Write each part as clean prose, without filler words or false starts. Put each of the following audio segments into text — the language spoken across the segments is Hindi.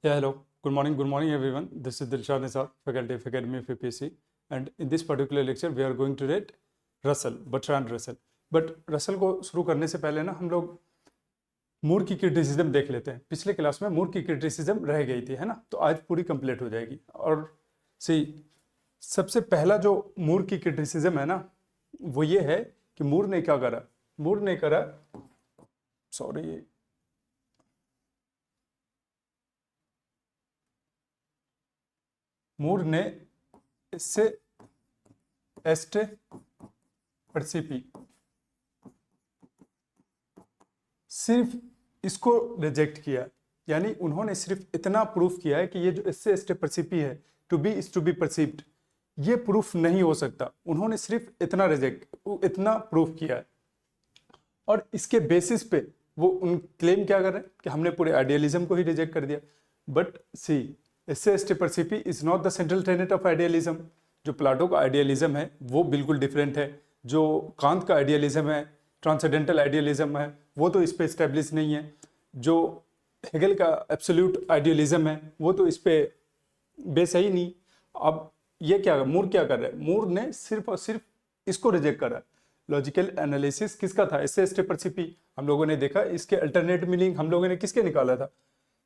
Yeah, hello. Good morning, everyone. This is Dilshad Nisar, Faculty of Academy of APSC. And in this particular lecture, we are going to read Russell, Bertrand Russell. But Russell को शुरू करने से पहले ना हम लोग मूर की क्रिटिसिज्म देख लेते हैं। पिछले क्लास में मूर की क्रिटिसिज्म रह गई थी, है ना? तो आज पूरी कंप्लीट हो जाएगी। और सी सबसे पहला जो मूर की क्रिटिसिज्म है ना, वो ये है कि मूर ने क्या करा? मूर ने करा, सॉरी, मूर ने इससे एस्टे परसिपी सिर्फ इसको रिजेक्ट किया। यानी उन्होंने सिर्फ इतना प्रूफ किया है कि ये जो इससे एस्टे परसिपी है, to be is to be perceived, ये प्रूफ नहीं हो सकता। उन्होंने सिर्फ इतना प्रूफ किया है। और इसके बेसिस पे वो उन क्लेम क्या कर रहे हैं कि हमने पूरे आइडियलिज्म को ही रिजेक्ट कर दिया। बट सी, इससे एस्टे परसिपी is not the central tenet of idealism. जो प्लाटो का आइडियलिज्म है वो बिल्कुल डिफरेंट है। जो कांत का आइडियलिज्म है, ट्रांसेंडेंटल आइडियलिज्म है, वो तो इस पे एस्टेब्लिश नहीं है। जो हेगल का एब्सोल्यूट आइडियलिज्म है वो तो इस पे बेस है ही नहीं। अब ये क्या, मूर क्या कर रहा है? मूर ने सिर्फ और सिर्फ इसको रिजेक्ट करा। लॉजिकल एनालिसिस किसका था? एस्से एस्टे परसिपी। हम लोगों ने देखा इसके अल्टरनेट मीनिंग हम लोगों ने किसके निकाला था?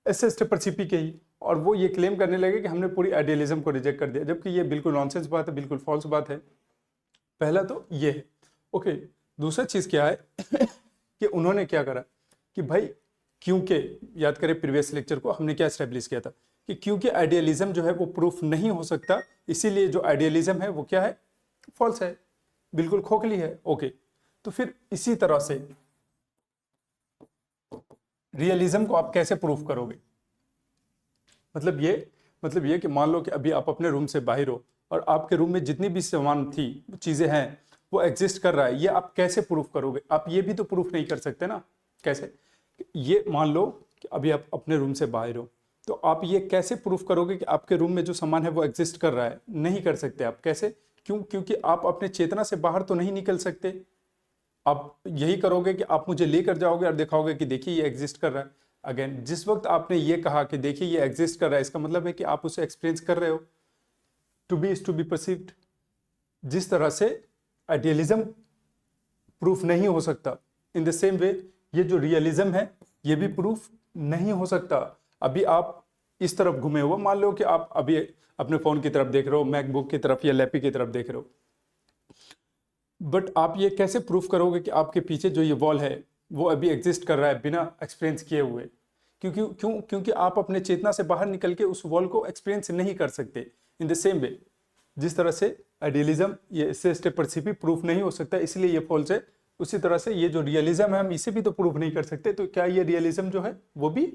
एस्से एस्टे परसिपी के ही। और वो ये क्लेम करने लगे कि हमने पूरी आइडियलिज्म को रिजेक्ट कर दिया, जबकि ये बिल्कुल नॉनसेंस बात है, बिल्कुल फॉल्स बात है। पहला तो ये है। ओके, दूसरा चीज क्या है कि उन्होंने क्या करा कि भाई, क्योंकि याद करें प्रीवियस लेक्चर को हमने क्या एस्टेब्लिश किया था कि क्योंकि आइडियलिज्म जो है वो प्रूफ नहीं हो सकता, इसीलिए जो आइडियलिज्म है वो क्या है? फॉल्स है, बिल्कुल खोखली है। ओके, तो फिर इसी तरह से रियलिज्म को आप कैसे प्रूफ करोगे? मतलब ये कि मान लो कि अभी आप अपने रूम से बाहर हो और आपके रूम में जितनी भी सामान थी, चीजें हैं, वो एग्जिस्ट कर रहा है। ये आप कैसे प्रूफ करोगे? आप ये भी तो प्रूफ नहीं कर सकते ना। कैसे? ये मान लो कि अभी आप अपने रूम से बाहर हो, तो आप ये कैसे प्रूफ करोगे कि आपके रूम में जो सामान है वो एग्जिस्ट कर रहा है? नहीं कर सकते आप। कैसे? क्योंकि आप अपने चेतना से बाहर तो नहीं निकल सकते। आप यही करोगे कि आप मुझे लेकर जाओगे और दिखाओगे कि देखिए ये एग्जिस्ट कर रहा है। अगेन, जिस वक्त आपने ये कहा कि देखिए ये एग्जिस्ट कर रहा है, इसका मतलब है कि आप उसे एक्सपीरियंस कर रहे हो। To be is to be perceived. जिस तरह से आइडियलिज्म प्रूफ नहीं हो सकता, इन द सेम वे ये जो रियलिज्म है ये भी प्रूफ नहीं हो सकता। अभी आप इस तरफ घूमे हुए, मान लो कि आप अभी अपने फोन की तरफ देख रहे हो, मैकबुक की तरफ या लैपी की तरफ देख रहे हो, बट आप ये कैसे प्रूफ करोगे कि आपके पीछे जो ये वॉल है वो अभी एग्जिस्ट कर रहा है बिना एक्सपीरियंस किए हुए? क्योंकि आप अपने चेतना से बाहर निकल के उस वॉल को एक्सपीरियंस नहीं कर सकते। इन द सेम वे, जिस तरह से आइडियलिज्म ये इससे स्टेप परसिपी प्रूफ नहीं हो सकता, इसलिए ये फॉल्स है, उसी तरह से ये जो रियलिज्म है हम इसे भी तो प्रूफ नहीं कर सकते, तो क्या ये रियलिज्म जो है वो भी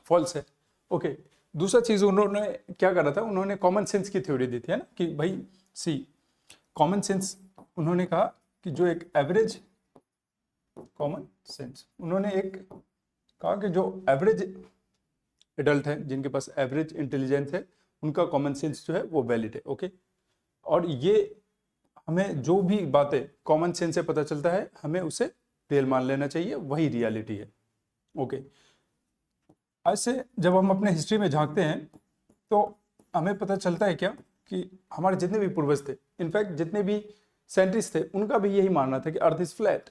फॉल्स है? ओके, दूसरा चीज उन्होंने क्या करा था, उन्होंने कॉमन सेंस की थ्योरी दी थी, है ना, कि भाई सी, कॉमन सेंस, उन्होंने कहा कि जो एक एवरेज कॉमन सेंस, उन्होंने एक कहा कि जो एवरेज एडल्ट है, जिनके पास एवरेज इंटेलिजेंस है, उनका कॉमन सेंस जो है वो वैलिड है। ओके, और ये हमें जो भी बातें कॉमन सेंस से पता चलता है हमें उसे रियल मान लेना चाहिए, वही रियलिटी है। ओके, ऐसे जब हम अपने हिस्ट्री में झांकते हैं तो हमें पता चलता है क्या कि हमारे जितने भी पूर्वज थे, इनफैक्ट जितने भी साइंटिस्ट थे, उनका भी यही मानना था कि अर्थ इज फ्लैट।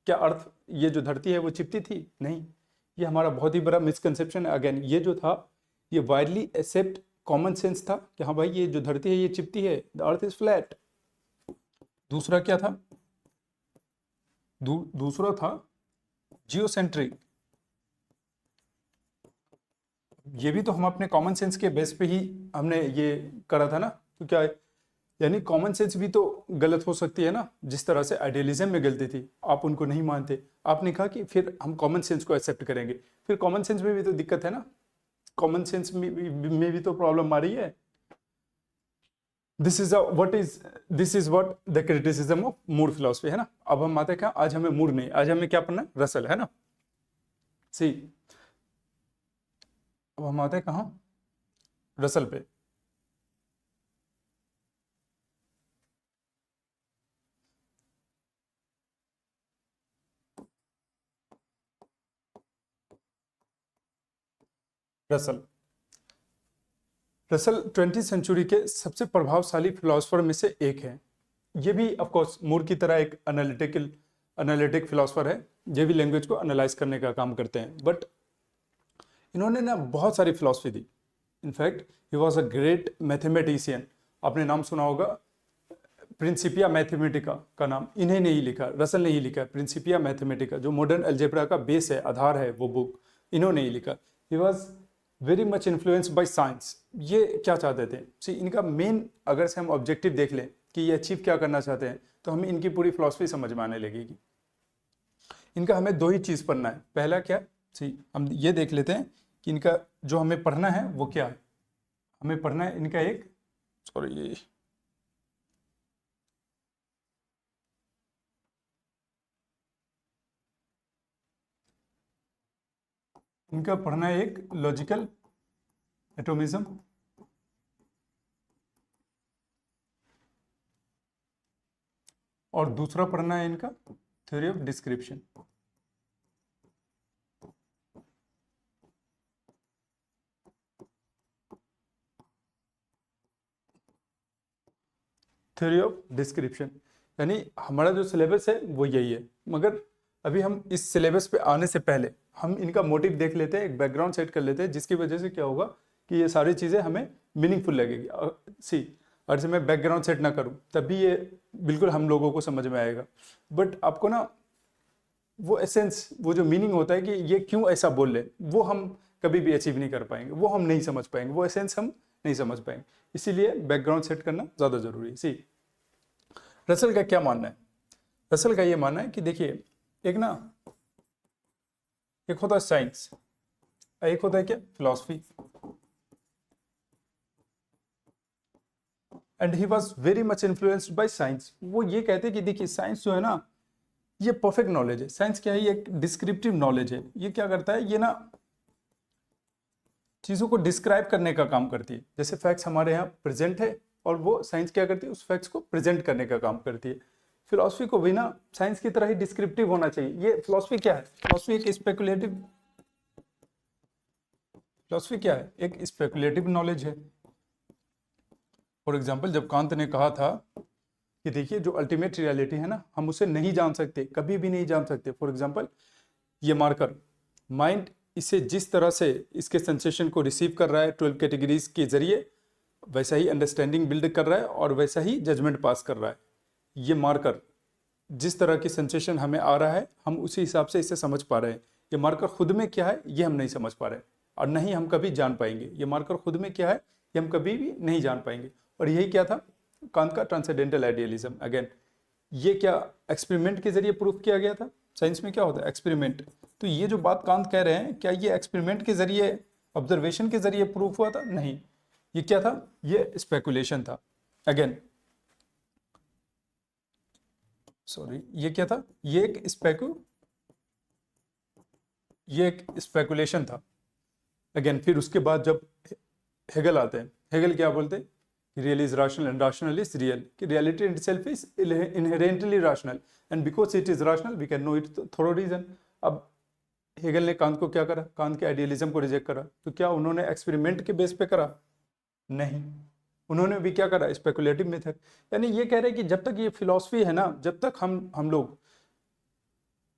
क्या अर्थ, ये जो धरती है वो चिपटी थी? नहीं, ये हमारा बहुत ही बड़ा मिसकंसेप्शन है। अगेन, ये जो था ये वाइडली एक्सेप्ट कॉमन सेंस था कि हाँ भाई ये जो धरती है ये चिपटी है, द अर्थ इज फ्लैट। दूसरा क्या था? दूसरा था जियोसेंट्रिक। ये भी तो हम अपने कॉमन सेंस के बेस पे ही हमने ये करा था ना। तो क्या है, यानी कॉमन सेंस भी तो गलत हो सकती है ना। जिस तरह से आइडियलिज्म में गलती थी, आप उनको नहीं मानते, आपने कहा कि फिर हम कॉमन सेंस को एक्सेप्ट करेंगे। फिर कॉमन सेंस में भी तो दिक्कत है ना, कॉमन सेंस में भी तो प्रॉब्लम आ रही है। This is what the criticism of Moore philosophy, है ना। अब हम आते हैं क्या, आज हमें मूर नहीं, आज हमें क्या पढ़ना है? रसल, है ना। सी, अब हम आते हैं कहाँ? रसल पे। रसल रसल 20वीं सेंचुरी के सबसे प्रभावशाली फिलोसफर में से एक है। ये भी ऑफ कोर्स मूर की तरह एक एनालिटिक फिलोसफर है। ये भी लैंग्वेज को एनालाइज करने का काम करते हैं, बट इन्होंने ना बहुत सारी philosophy the. In fact he was a great mathematician. आपने नाम सुना होगा प्रिंसिपिया मैथमेटिका का नाम इन्हें नहीं लिखा, रसल ने ही लिखा। प्रिंसिपिया मैथमेटिका जो मॉडर्न अलजेब्रा का बेस है, आधार है, वो बुक इन्होंने ही लिखा। He was very much influenced by science. ये क्या चाहते थे, सी इनका मेन अगर से हम ऑब्जेक्टिव देख लें कि ये अचीव क्या करना चाहते हैं, तो हमें इनकी पूरी फिलॉसफी समझ में आने लगेगी। इनका हमें दो ही चीज़ पढ़ना है। पहला क्या, सी हम ये देख लेते हैं कि इनका जो हमें पढ़ना है वो क्या है। हमें पढ़ना है इनका एक इनका पढ़ना है एक लॉजिकल एटोमिज्म और दूसरा पढ़ना है इनका theory of description. Theory of description यानी हमारा जो सिलेबस है वो यही है, मगर अभी हम इस सिलेबस पे आने से पहले हम इनका मोटिव देख लेते हैं, एक बैकग्राउंड सेट कर लेते हैं, जिसकी वजह से क्या होगा कि ये सारी चीज़ें हमें मीनिंगफुल लगेगी। सी अगर से मैं बैकग्राउंड सेट ना करूं तभी ये बिल्कुल हम लोगों को समझ में आएगा, बट आपको ना वो एसेंस, वो जो मीनिंग होता है कि ये क्यों ऐसा बोल रहे, वो हम कभी भी अचीव नहीं कर पाएंगे, वो हम नहीं समझ पाएंगे, वो एसेंस हम नहीं समझ पाएंगे। इसीलिए बैकग्राउंड सेट करना ज़्यादा जरूरी है। सी रसल का क्या मानना है, रसल का ये मानना है कि देखिए एक ना एक होता है साइंस, एक होता है क्या philosophy. And he was very much influenced by science. वो ये कहते हैं कि देखिए साइंस जो है ना ये परफेक्ट नॉलेज है। साइंस क्या है, ये एक डिस्क्रिप्टिव नॉलेज है। ये क्या करता है, ये ना चीज़ों को डिस्क्राइब करने का काम करती है। जैसे फैक्ट्स हमारे यहाँ प्रेजेंट है और वो साइंस क्या करती है, उस फैक्ट्स को प्रेजेंट करने का काम करती है। फिलॉसफी को भी ना साइंस की तरह ही डिस्क्रिप्टिव होना चाहिए। ये फिलॉसफी क्या है, फिलॉसफी एक स्पेकुलेटिव, फिलॉसफी क्या है, एक स्पेकुलेटिव नॉलेज है। फॉर एग्जाम्पल जब कांत ने कहा था कि देखिए जो अल्टीमेट रियलिटी है ना हम उसे नहीं जान सकते, कभी भी नहीं जान सकते। फॉर एग्जाम्पल ये मार्कर माइंड इसे जिस तरह से इसके सेंसेशन को रिसीव कर रहा है 12 कैटेगरीज के जरिए, वैसा ही अंडरस्टैंडिंग बिल्ड कर रहा है और वैसा ही जजमेंट पास कर रहा है। ये मार्कर जिस तरह की सेंसेशन हमें आ रहा है हम उसी हिसाब से इसे समझ पा रहे हैं। ये मार्कर खुद में क्या है ये हम नहीं समझ पा रहे और नहीं हम कभी जान पाएंगे। ये मार्कर खुद में क्या है ये हम कभी भी नहीं जान पाएंगे। और यही क्या था कांत का ट्रांसेंडेंटल आइडियलिज्म। अगेन ये क्या एक्सपेरिमेंट के जरिए प्रूफ किया गया था। साइंस में क्या होता है एक्सपेरिमेंट। तो ये जो बात कांत कह रहे हैं क्या ये एक्सपेरिमेंट के जरिए, ऑब्जर्वेशन के जरिए प्रूफ हुआ था? नहीं, ये क्या था, ये स्पेकुलेशन था। अगेन सॉरी ये क्या था, ये एक स्पेकुलेशन था। अगेन फिर उसके बाद जब हेगल आते हैं, हेगल क्या बोलते हैं, real is rational and rational is real, कि reality itself is inherently rational and because it is rational we can know it through reason. अब हेगल ने कांत को क्या करा, कांत के आइडियलिज्म को रिजेक्ट करा। तो क्या उन्होंने एक्सपेरिमेंट के बेस पे करा? नहीं, उन्होंने भी क्या करा, स्पेकुलेटिव मेथड। यानी ये कह रहे हैं कि जब तक ये फिलॉसफी है ना, जब तक हम लोग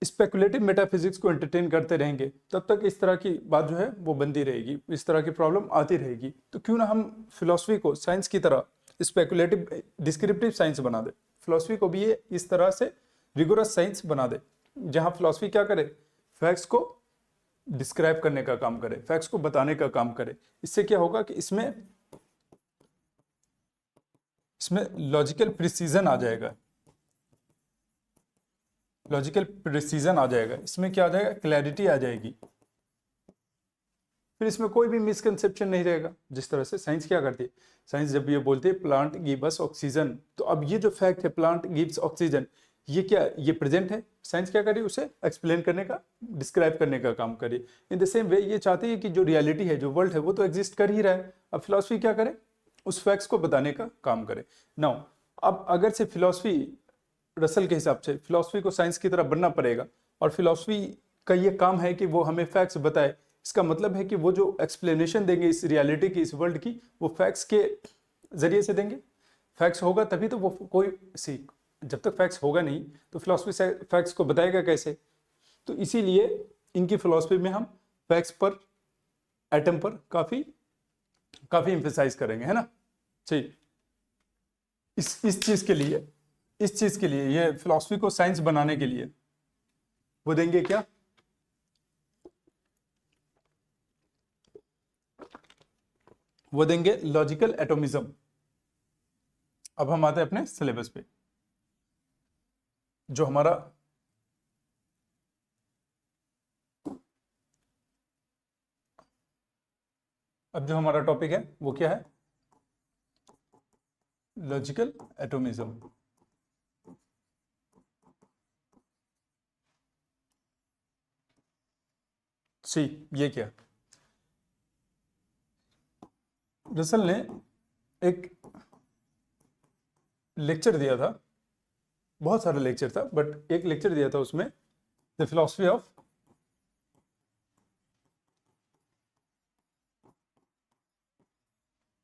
स्पेकुलेटिव मेटाफिजिक्स को एंटरटेन करते रहेंगे तब तक इस तरह की बात जो है वो बनती रहेगी, इस तरह की प्रॉब्लम आती रहेगी। तो क्यों ना हम फिलॉसफी को साइंस की तरह स्पेकुलेटिव डिस्क्रिप्टिव साइंस बना दे, फिलॉसफी को भी ये इस तरह से रिगोरस साइंस बना दे, जहां फिलॉसफी क्या करे, फैक्ट्स को डिस्क्राइब करने का काम करे, फैक्ट्स को बताने का काम करे। इससे क्या होगा कि इसमें लॉजिकल प्रिसीजन आ जाएगा, लॉजिकल प्रिसीजन आ जाएगा, इसमें क्या आ जाएगा, क्लैरिटी आ जाएगी। फिर इसमें कोई भी मिसकंसेप्शन नहीं रहेगा। जिस तरह से साइंस क्या करती है, साइंस जब ये बोलती है प्लांट गिव अस ऑक्सीजन, तो अब ये जो फैक्ट है प्लांट गिव्स ऑक्सीजन, ये क्या, ये प्रेजेंट है। साइंस क्या करी, उसे एक्सप्लेन करने का, डिस्क्राइब करने का काम करी। इन द सेम वे ये चाहती है कि जो रियलिटी है, जो वर्ल्ड है, वो तो एग्जिस्ट कर ही रहा है। अब फिलॉसफी क्या करे, उस फैक्ट्स को बताने का काम करे। नाउ अब अगर से फिलॉसफी, रसल के हिसाब से फिलॉसफी को साइंस की तरह बनना पड़ेगा और फिलॉसफी का ये काम है कि वो हमें फैक्ट्स बताए, इसका मतलब है कि वो जो एक्सप्लेनेशन देंगे इस रियलिटी की, इस वर्ल्ड की, वो फैक्ट्स के जरिए से देंगे। फैक्ट्स होगा तभी तो वो कोई जब तक फैक्ट्स होगा नहीं तो फिलॉसफी फैक्ट्स को बताएगा कैसे। तो इसीलिए इनकी फिलॉसफी में हम फैक्ट्स पर, एटम पर काफी काफी एम्फेसाइज करेंगे, है ना। ठीक, इस चीज के लिए ये फिलॉसफी को साइंस बनाने के लिए वो देंगे क्या, वो देंगे लॉजिकल एटोमिज्म। अब हम आते हैं अपने सिलेबस पे। जो हमारा टॉपिक है वो क्या है, लॉजिकल एटोमिज्म। सी, ये क्या, रसल ने एक लेक्चर दिया था, बहुत सारा लेक्चर था बट एक लेक्चर दिया था उसमें, द फिलॉसफी ऑफ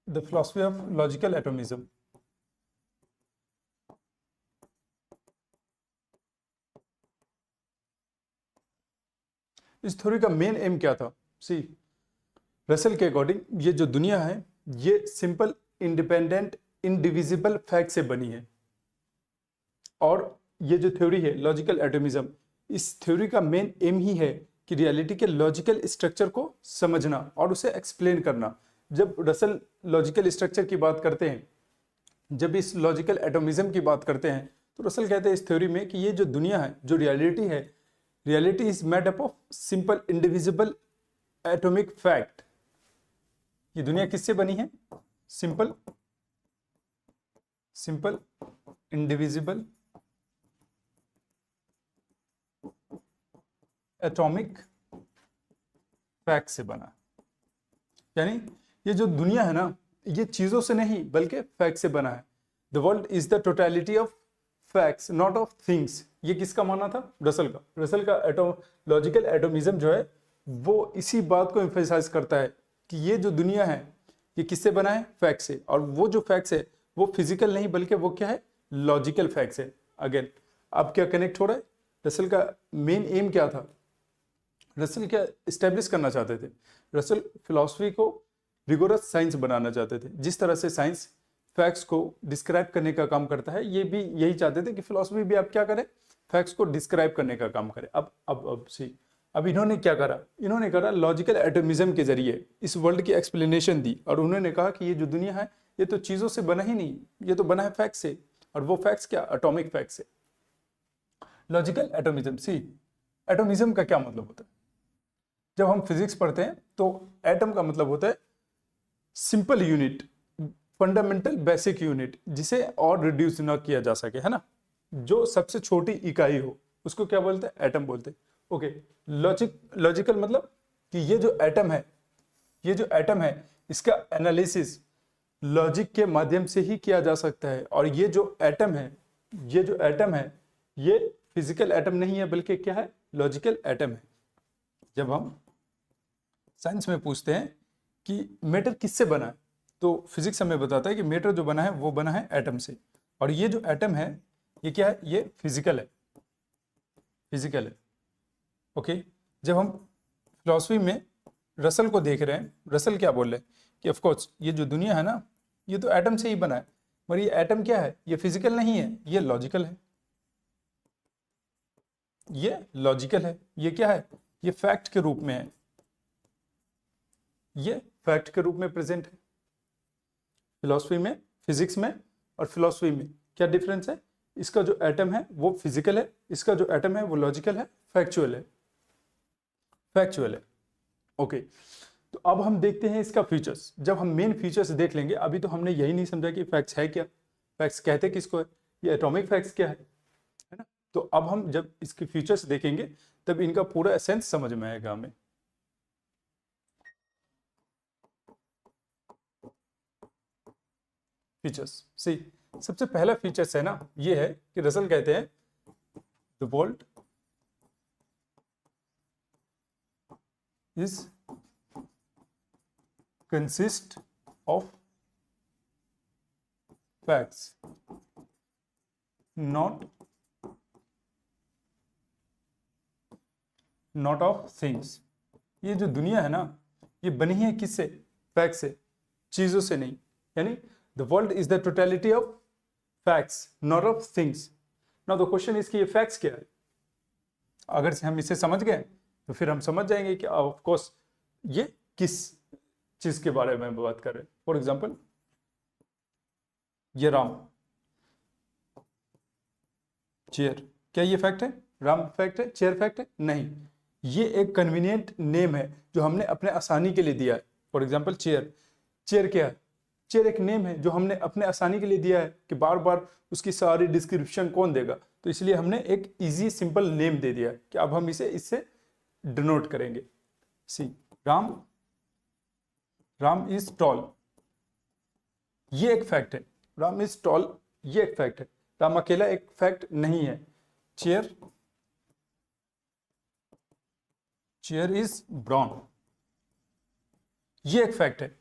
लॉजिकल एटोमिज्म। इस थ्योरी का मेन एम क्या था, सी, रसल के अकॉर्डिंग ये जो दुनिया है ये सिंपल, इंडिपेंडेंट, इंडिविजिबल फैक्ट से बनी है। और ये जो थ्योरी है लॉजिकल एटोमिज्म, इस थ्योरी का मेन एम ही है कि रियलिटी के लॉजिकल स्ट्रक्चर को समझना और उसे एक्सप्लेन करना। जब रसल लॉजिकल स्ट्रक्चर की बात करते हैं, जब इस लॉजिकल एटोमिज्म की बात करते हैं, तो रसल कहते हैं इस थ्योरी में कि ये जो दुनिया है, जो रियलिटी है, reality is made up of simple indivisible atomic fact. ये दुनिया किससे बनी है, सिंपल इंडिविजिबल एटॉमिक फैक्ट से बना। यानी ये जो दुनिया है ना, ये चीजों से नहीं बल्कि फैक्ट से बना है। The world is the totality of facts not of things. ये किसका मानना था, रसल का। रसल का लॉजिकल एटोमिज्म जो है वो इसी बात को एम्फेसाइज करता है कि ये जो दुनिया है ये किससे बना है, फैक्ट से। और वो जो फैक्ट्स है वो फिजिकल नहीं बल्कि वो क्या है, लॉजिकल फैक्ट्स है। अगेन अब क्या कनेक्ट हो रहा है, रसल का मेन एम क्या था, रसल क्या इस्टेब्लिश करना चाहते थे, रसल फिलॉसफी को रिगोरस साइंस बनाना चाहते थे। जिस तरह से साइंस फैक्ट्स को डिस्क्राइब करने का काम करता है, ये भी यही चाहते थे कि फिलॉसफी भी आप क्या करे, फैक्ट्स को डिस्क्राइब करने का काम करे। अब इन्होंने क्या करा, इन्होंने करा लॉजिकल एटोमिज्म के जरिए इस वर्ल्ड की एक्सप्लेनेशन दी। और उन्होंने कहा कि ये जो दुनिया है ये तो चीजों से बना ही नहीं, ये तो बना है फैक्ट से। और वो फैक्ट्स क्या, एटॉमिक फैक्ट्स से। लॉजिकल एटोमिज्म, सी, एटोमिज्म का क्या मतलब होता है, जब हम फिजिक्स पढ़ते हैं तो एटम का मतलब होता है simple unit, fundamental basic unit, जिसे और रिड्यूस ना किया जा सके, है ना। जो सबसे छोटी इकाई हो उसको क्या बोलते हैं, एटम बोलते हैं। ओके, लॉजिकल मतलब कि ये जो एटम है इसका एनालिसिस लॉजिक के माध्यम से ही किया जा सकता है। और ये जो एटम है ये फिजिकल एटम नहीं है बल्कि क्या है, लॉजिकल एटम है। जब हम साइंस में पूछते हैं कि मैटर किससे बना है, तो फिजिक्स हमें बताता है कि मैटर जो बना है वो बना है एटम से। और ये जो एटम है ये क्या है, ये फिजिकल है। ओके, जब हम फिलॉसफी में रसल को देख रहे हैं, रसल क्या बोल रहे हैं कि ऑफ कोर्स ये जो दुनिया है ना ये तो एटम से ही बना है, मगर ये एटम क्या है, ये फिजिकल नहीं है, ये लॉजिकल है। ये क्या है, ये फैक्ट के रूप में है, ये फैक्ट के रूप में प्रेजेंट है। फिलॉसफी में, फिजिक्स में और फिलॉसफी में क्या डिफरेंस है, इसका जो एटम है वो फिजिकल है, इसका जो एटम है वो लॉजिकल है, फैक्चुअल है। ओके, तो अब हम देखते हैं इसका फीचर्स। जब हम मेन फीचर्स देख लेंगे, अभी तो हमने यही नहीं समझा कि फैक्ट्स है क्या, फैक्ट्स कहते किसको है, ये एटॉमिक फैक्ट्स क्या है ना। तो अब हम जब इसके फीचर्स देखेंगे तब इनका पूरा एसेंस समझ में आएगा हमें। फीचर्स, सी, सबसे पहला फीचर्स है ना ये है कि रसल कहते हैं the world is consist of facts not of things. ये जो दुनिया है ना, ये बनी है किससे? फैक्ट से, चीजों से नहीं। यानी the world is the totality of facts not of things. Now the question is कि ये फैक्ट्स क्या है। अगर से हम इसे समझ गए तो फिर हम समझ जाएंगे कि ऑफ कोर्स ये किस चीज के बारे में बात कर रहे हैं। फॉर एग्जाम्पल, ये राम चेयर, क्या ये फैक्ट है? राम फैक्ट है? चेयर फैक्ट है? नहीं, ये एक कन्वीनियंट नेम है जो हमने अपने आसानी के लिए दिया है। फॉर एग्जाम्पल चेयर, चेयर क्या है? चेयर एक नेम है जो हमने अपने आसानी के लिए दिया है कि बार बार उसकी सारी डिस्क्रिप्शन कौन देगा, तो इसलिए हमने एक इजी सिंपल नेम दे दिया कि अब हम इसे इससे डिनोट करेंगे। सी, राम इज टॉल, ये एक फैक्ट है। राम इज टॉल, ये एक फैक्ट है। राम अकेला एक फैक्ट नहीं है। चेयर इज ब्राउन, ये एक फैक्ट है।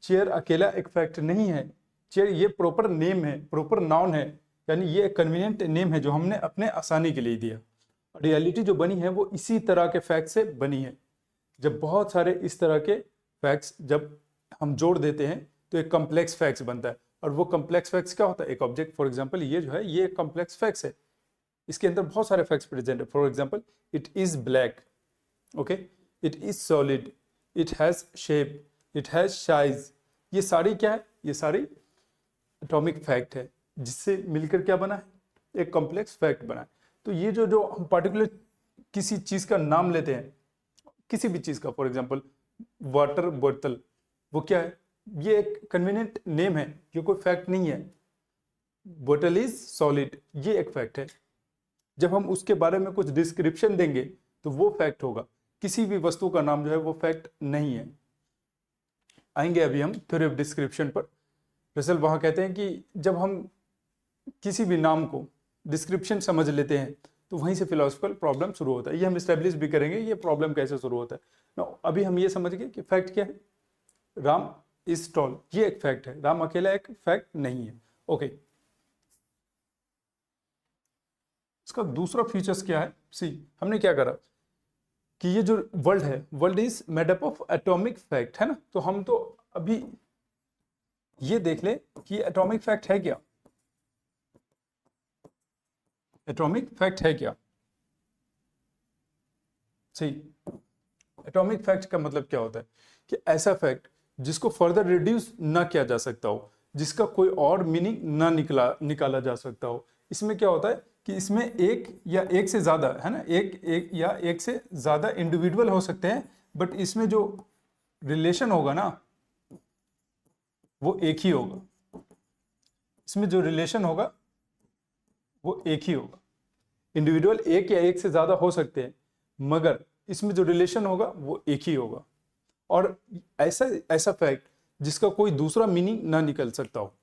चेयर अकेला एक फैक्ट नहीं है। चेयर ये प्रॉपर नेम है, प्रॉपर नाउन है, यानी ये एक कन्वीनियंट नेम है जो हमने अपने आसानी के लिए दिया। रियलिटी जो बनी है वो इसी तरह के फैक्ट से बनी है। जब बहुत सारे इस तरह के फैक्ट्स जब हम जोड़ देते हैं तो एक कॉम्प्लेक्स फैक्ट्स बनता है। और वो कॉम्प्लेक्स फैक्ट्स क्या होता है? एक ऑब्जेक्ट। फॉर एग्जांपल ये जो है, ये एक कॉम्प्लेक्स फैक्ट्स है, इसके अंदर बहुत सारे फैक्ट्स प्रेजेंट है। For example, it is black, okay, it is solid, it has shape, it has size. ये सारी क्या है? ये सारी एटॉमिक फैक्ट है जिससे मिलकर क्या बना है? एक कॉम्प्लेक्स फैक्ट बना है। तो ये जो हम पर्टिकुलर किसी चीज का नाम लेते हैं, किसी भी चीज का, फॉर एग्जांपल वाटर बोतल, वो क्या है? ये एक कन्वीनियंट नेम है, ये कोई फैक्ट नहीं है। बोतल इज सॉलिड, ये एक फैक्ट है। जब हम उसके बारे में कुछ डिस्क्रिप्शन देंगे तो वो फैक्ट होगा। किसी भी वस्तु का नाम जो है वो फैक्ट नहीं है। आएंगे अभी हम थ्योरी ऑफ डिस्क्रिप्शन पर। दरअसल वहां कहते हैं कि जब हम किसी भी नाम को डिस्क्रिप्शन समझ लेते हैं तो वहीं से फिलोसफिकल प्रॉब्लम शुरू होता है। ये हम इस्टेब्लिश भी करेंगे ये प्रॉब्लम कैसे शुरू होता है ना। अभी हम ये समझ गए कि फैक्ट क्या है। राम इज टॉल, ये एक फैक्ट है। राम अकेला एक फैक्ट नहीं है। ओके, इसका दूसरा फीचर्स क्या है? सी, हमने क्या करा कि ये जो वर्ल्ड है, world is made up of atomic fact, है ना। तो हम तो अभी ये देख ले कि एटॉमिक फैक्ट है क्या। एटॉमिक फैक्ट है क्या? सही, एटॉमिक फैक्ट का मतलब क्या होता है कि ऐसा फैक्ट जिसको फर्दर रिड्यूस ना किया जा सकता हो, जिसका कोई और मीनिंग ना निकाला जा सकता हो। इसमें क्या होता है कि इसमें एक या एक से ज्यादा, है ना, एक या एक से ज्यादा इंडिविजुअल हो सकते हैं, बट इसमें जो रिलेशन होगा ना वो एक ही होगा। इसमें जो रिलेशन होगा वो एक ही होगा। इंडिविजुअल एक या एक से ज्यादा हो सकते हैं, मगर इसमें जो रिलेशन होगा वो एक ही होगा। और ऐसा फैक्ट जिसका कोई दूसरा मीनिंग ना निकल सकता हो,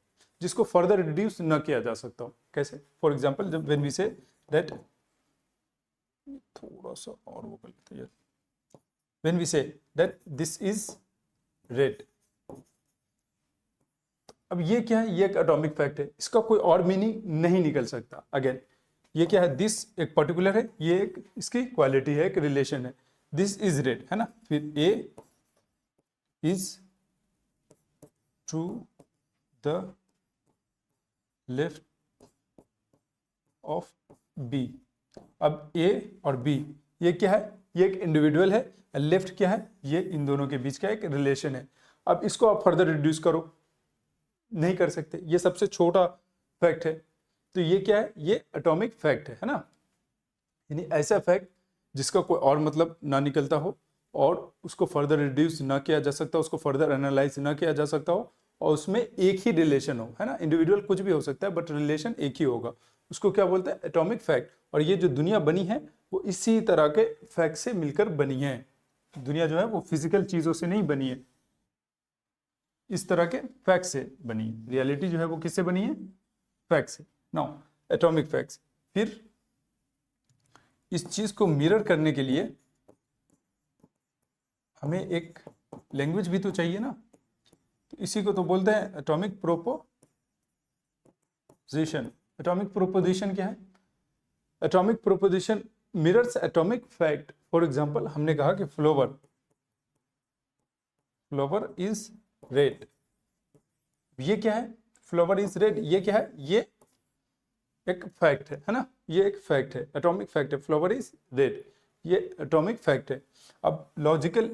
जिसको फर्दर रिड्यूस ना किया जा सकता हो। कैसे? फॉर एग्जाम्पल, जब व्हेन वी से दैट, थोड़ा सा और वो कर लेते हैं, when we say that this is red, अब ये क्या है? ये एक एटॉमिक फैक्ट है, इसका कोई और मीनिंग नहीं निकल सकता। अगेन ये क्या है? दिस एक पर्टिकुलर है, ये एक इसकी क्वालिटी है, एक रिलेशन है। दिस इज रेड, है ना। फिर A is to the left of B. अब ए और बी ये क्या है? ये एक इंडिविजुअल है। लेफ्ट क्या है? ये इन दोनों के बीच का एक रिलेशन है। अब इसको आप फर्दर रिड्यूस करो, नहीं कर सकते, ये सबसे छोटा फैक्ट है। तो ये क्या है? ये एटॉमिक फैक्ट है ना। यानी ऐसा फैक्ट जिसका कोई और मतलब ना निकलता हो और उसको फर्दर रिड्यूस ना किया जा सकता, उसको फर्दर एनालाइज ना किया जा सकता हो, और उसमें एक ही रिलेशन हो, है ना। इंडिविजुअल कुछ भी हो सकता है बट रिलेशन एक ही होगा, उसको क्या बोलते हैं? Atomic fact. और ये जो दुनिया बनी है वो इसी तरह के फैक्ट से मिलकर बनी है। दुनिया जो है वो फिजिकल चीजों से नहीं बनी है, इस तरह के फैक्ट से बनी है। रियलिटी जो है वो किससे बनी है? फैक्ट से। Now atomic facts. फिर इस चीज को मिरर करने के लिए हमें एक लैंग्वेज भी तो चाहिए ना, तो इसी को तो बोलते हैं एटॉमिक प्रोपोजिशन। एटॉमिक प्रोपोजिशन क्या है? Atomic proposition mirrors atomic fact. For example हमने कहा कि फ्लावर इज रेड, ये क्या है? फ्लावर इज रेड, ये क्या है? ये एक फैक्ट है ना, ये एक फैक्ट है, एटॉमिक फैक्ट है, फ्लावर इज रेड, ये एटॉमिक फैक्ट है। अब लॉजिकल,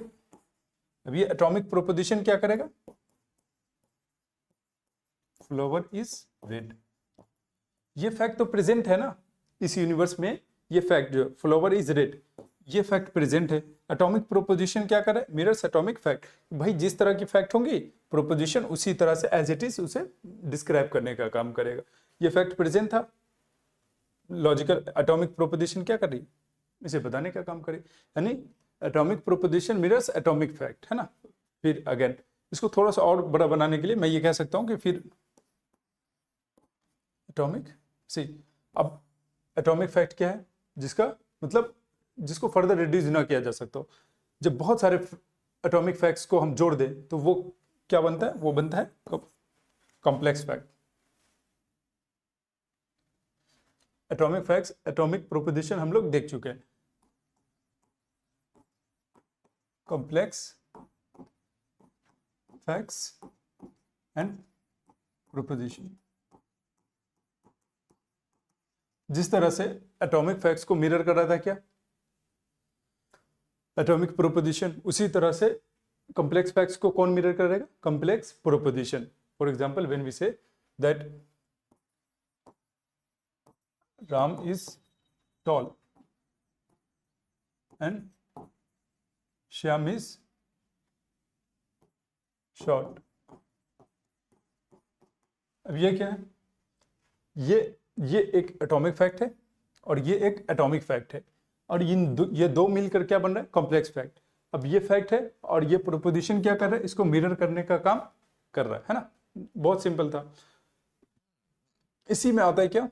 अब ये एटॉमिक प्रोपोजिशन क्या करेगा? फ्लावर इज रेड, ये फैक्ट तो प्रेजेंट है ना इस यूनिवर्स में, ये फैक्ट जो फ्लावर इज रेड, ये फैक्ट प्रेजेंट है। एटॉमिक प्रोपोजिशन क्या करे? Mirrors atomic fact. भाई जिस तरह की फैक्ट होंगी प्रोपोजिशन उसी तरह से एज इट इज उसे डिस्क्राइब करने का काम करेगा। ये फैक्ट प्रेजेंट था, लॉजिकल एटॉमिक प्रोपोजिशन क्या कर रही? इसे बताने का काम करे, यानी atomic proposition mirrors atomic fact, है ना। फिर अगेन इसको थोड़ा सा और बड़ा बनाने के लिए मैं ये कह सकता हूं कि फिर एटॉमिक सी, अब एटॉमिक फैक्ट क्या है? जिसका मतलब जिसको फर्दर रिड्यूस ना किया जा सकता हो। जब बहुत सारे एटॉमिक फैक्ट्स को हम जोड़ दें तो वो क्या बनता है? वो बनता है complex fact. Atomic facts, atomic proposition हम लोग देख चुके हैं। कॉम्प्लेक्स फैक्ट्स एंड प्रोपोजिशन, जिस तरह से एटॉमिक फैक्ट्स को मिरर कर रहा था क्या एटॉमिक प्रोपोजिशन, उसी तरह से कॉम्प्लेक्स फैक्ट्स को कौन मिरर करेगा? Complex proposition. For example when we say that Ram is tall and Shyam is short. अब ये क्या है? ये एक एटॉमिक फैक्ट है और ये एक एटॉमिक फैक्ट है, और ये दो मिलकर क्या बन रहा है? Complex fact. अब ये फैक्ट है और ये प्रोपोजिशन क्या कर रहा है? इसको मिरर करने का काम कर रहा है ना। बहुत सिंपल था। इसी में आता है क्या?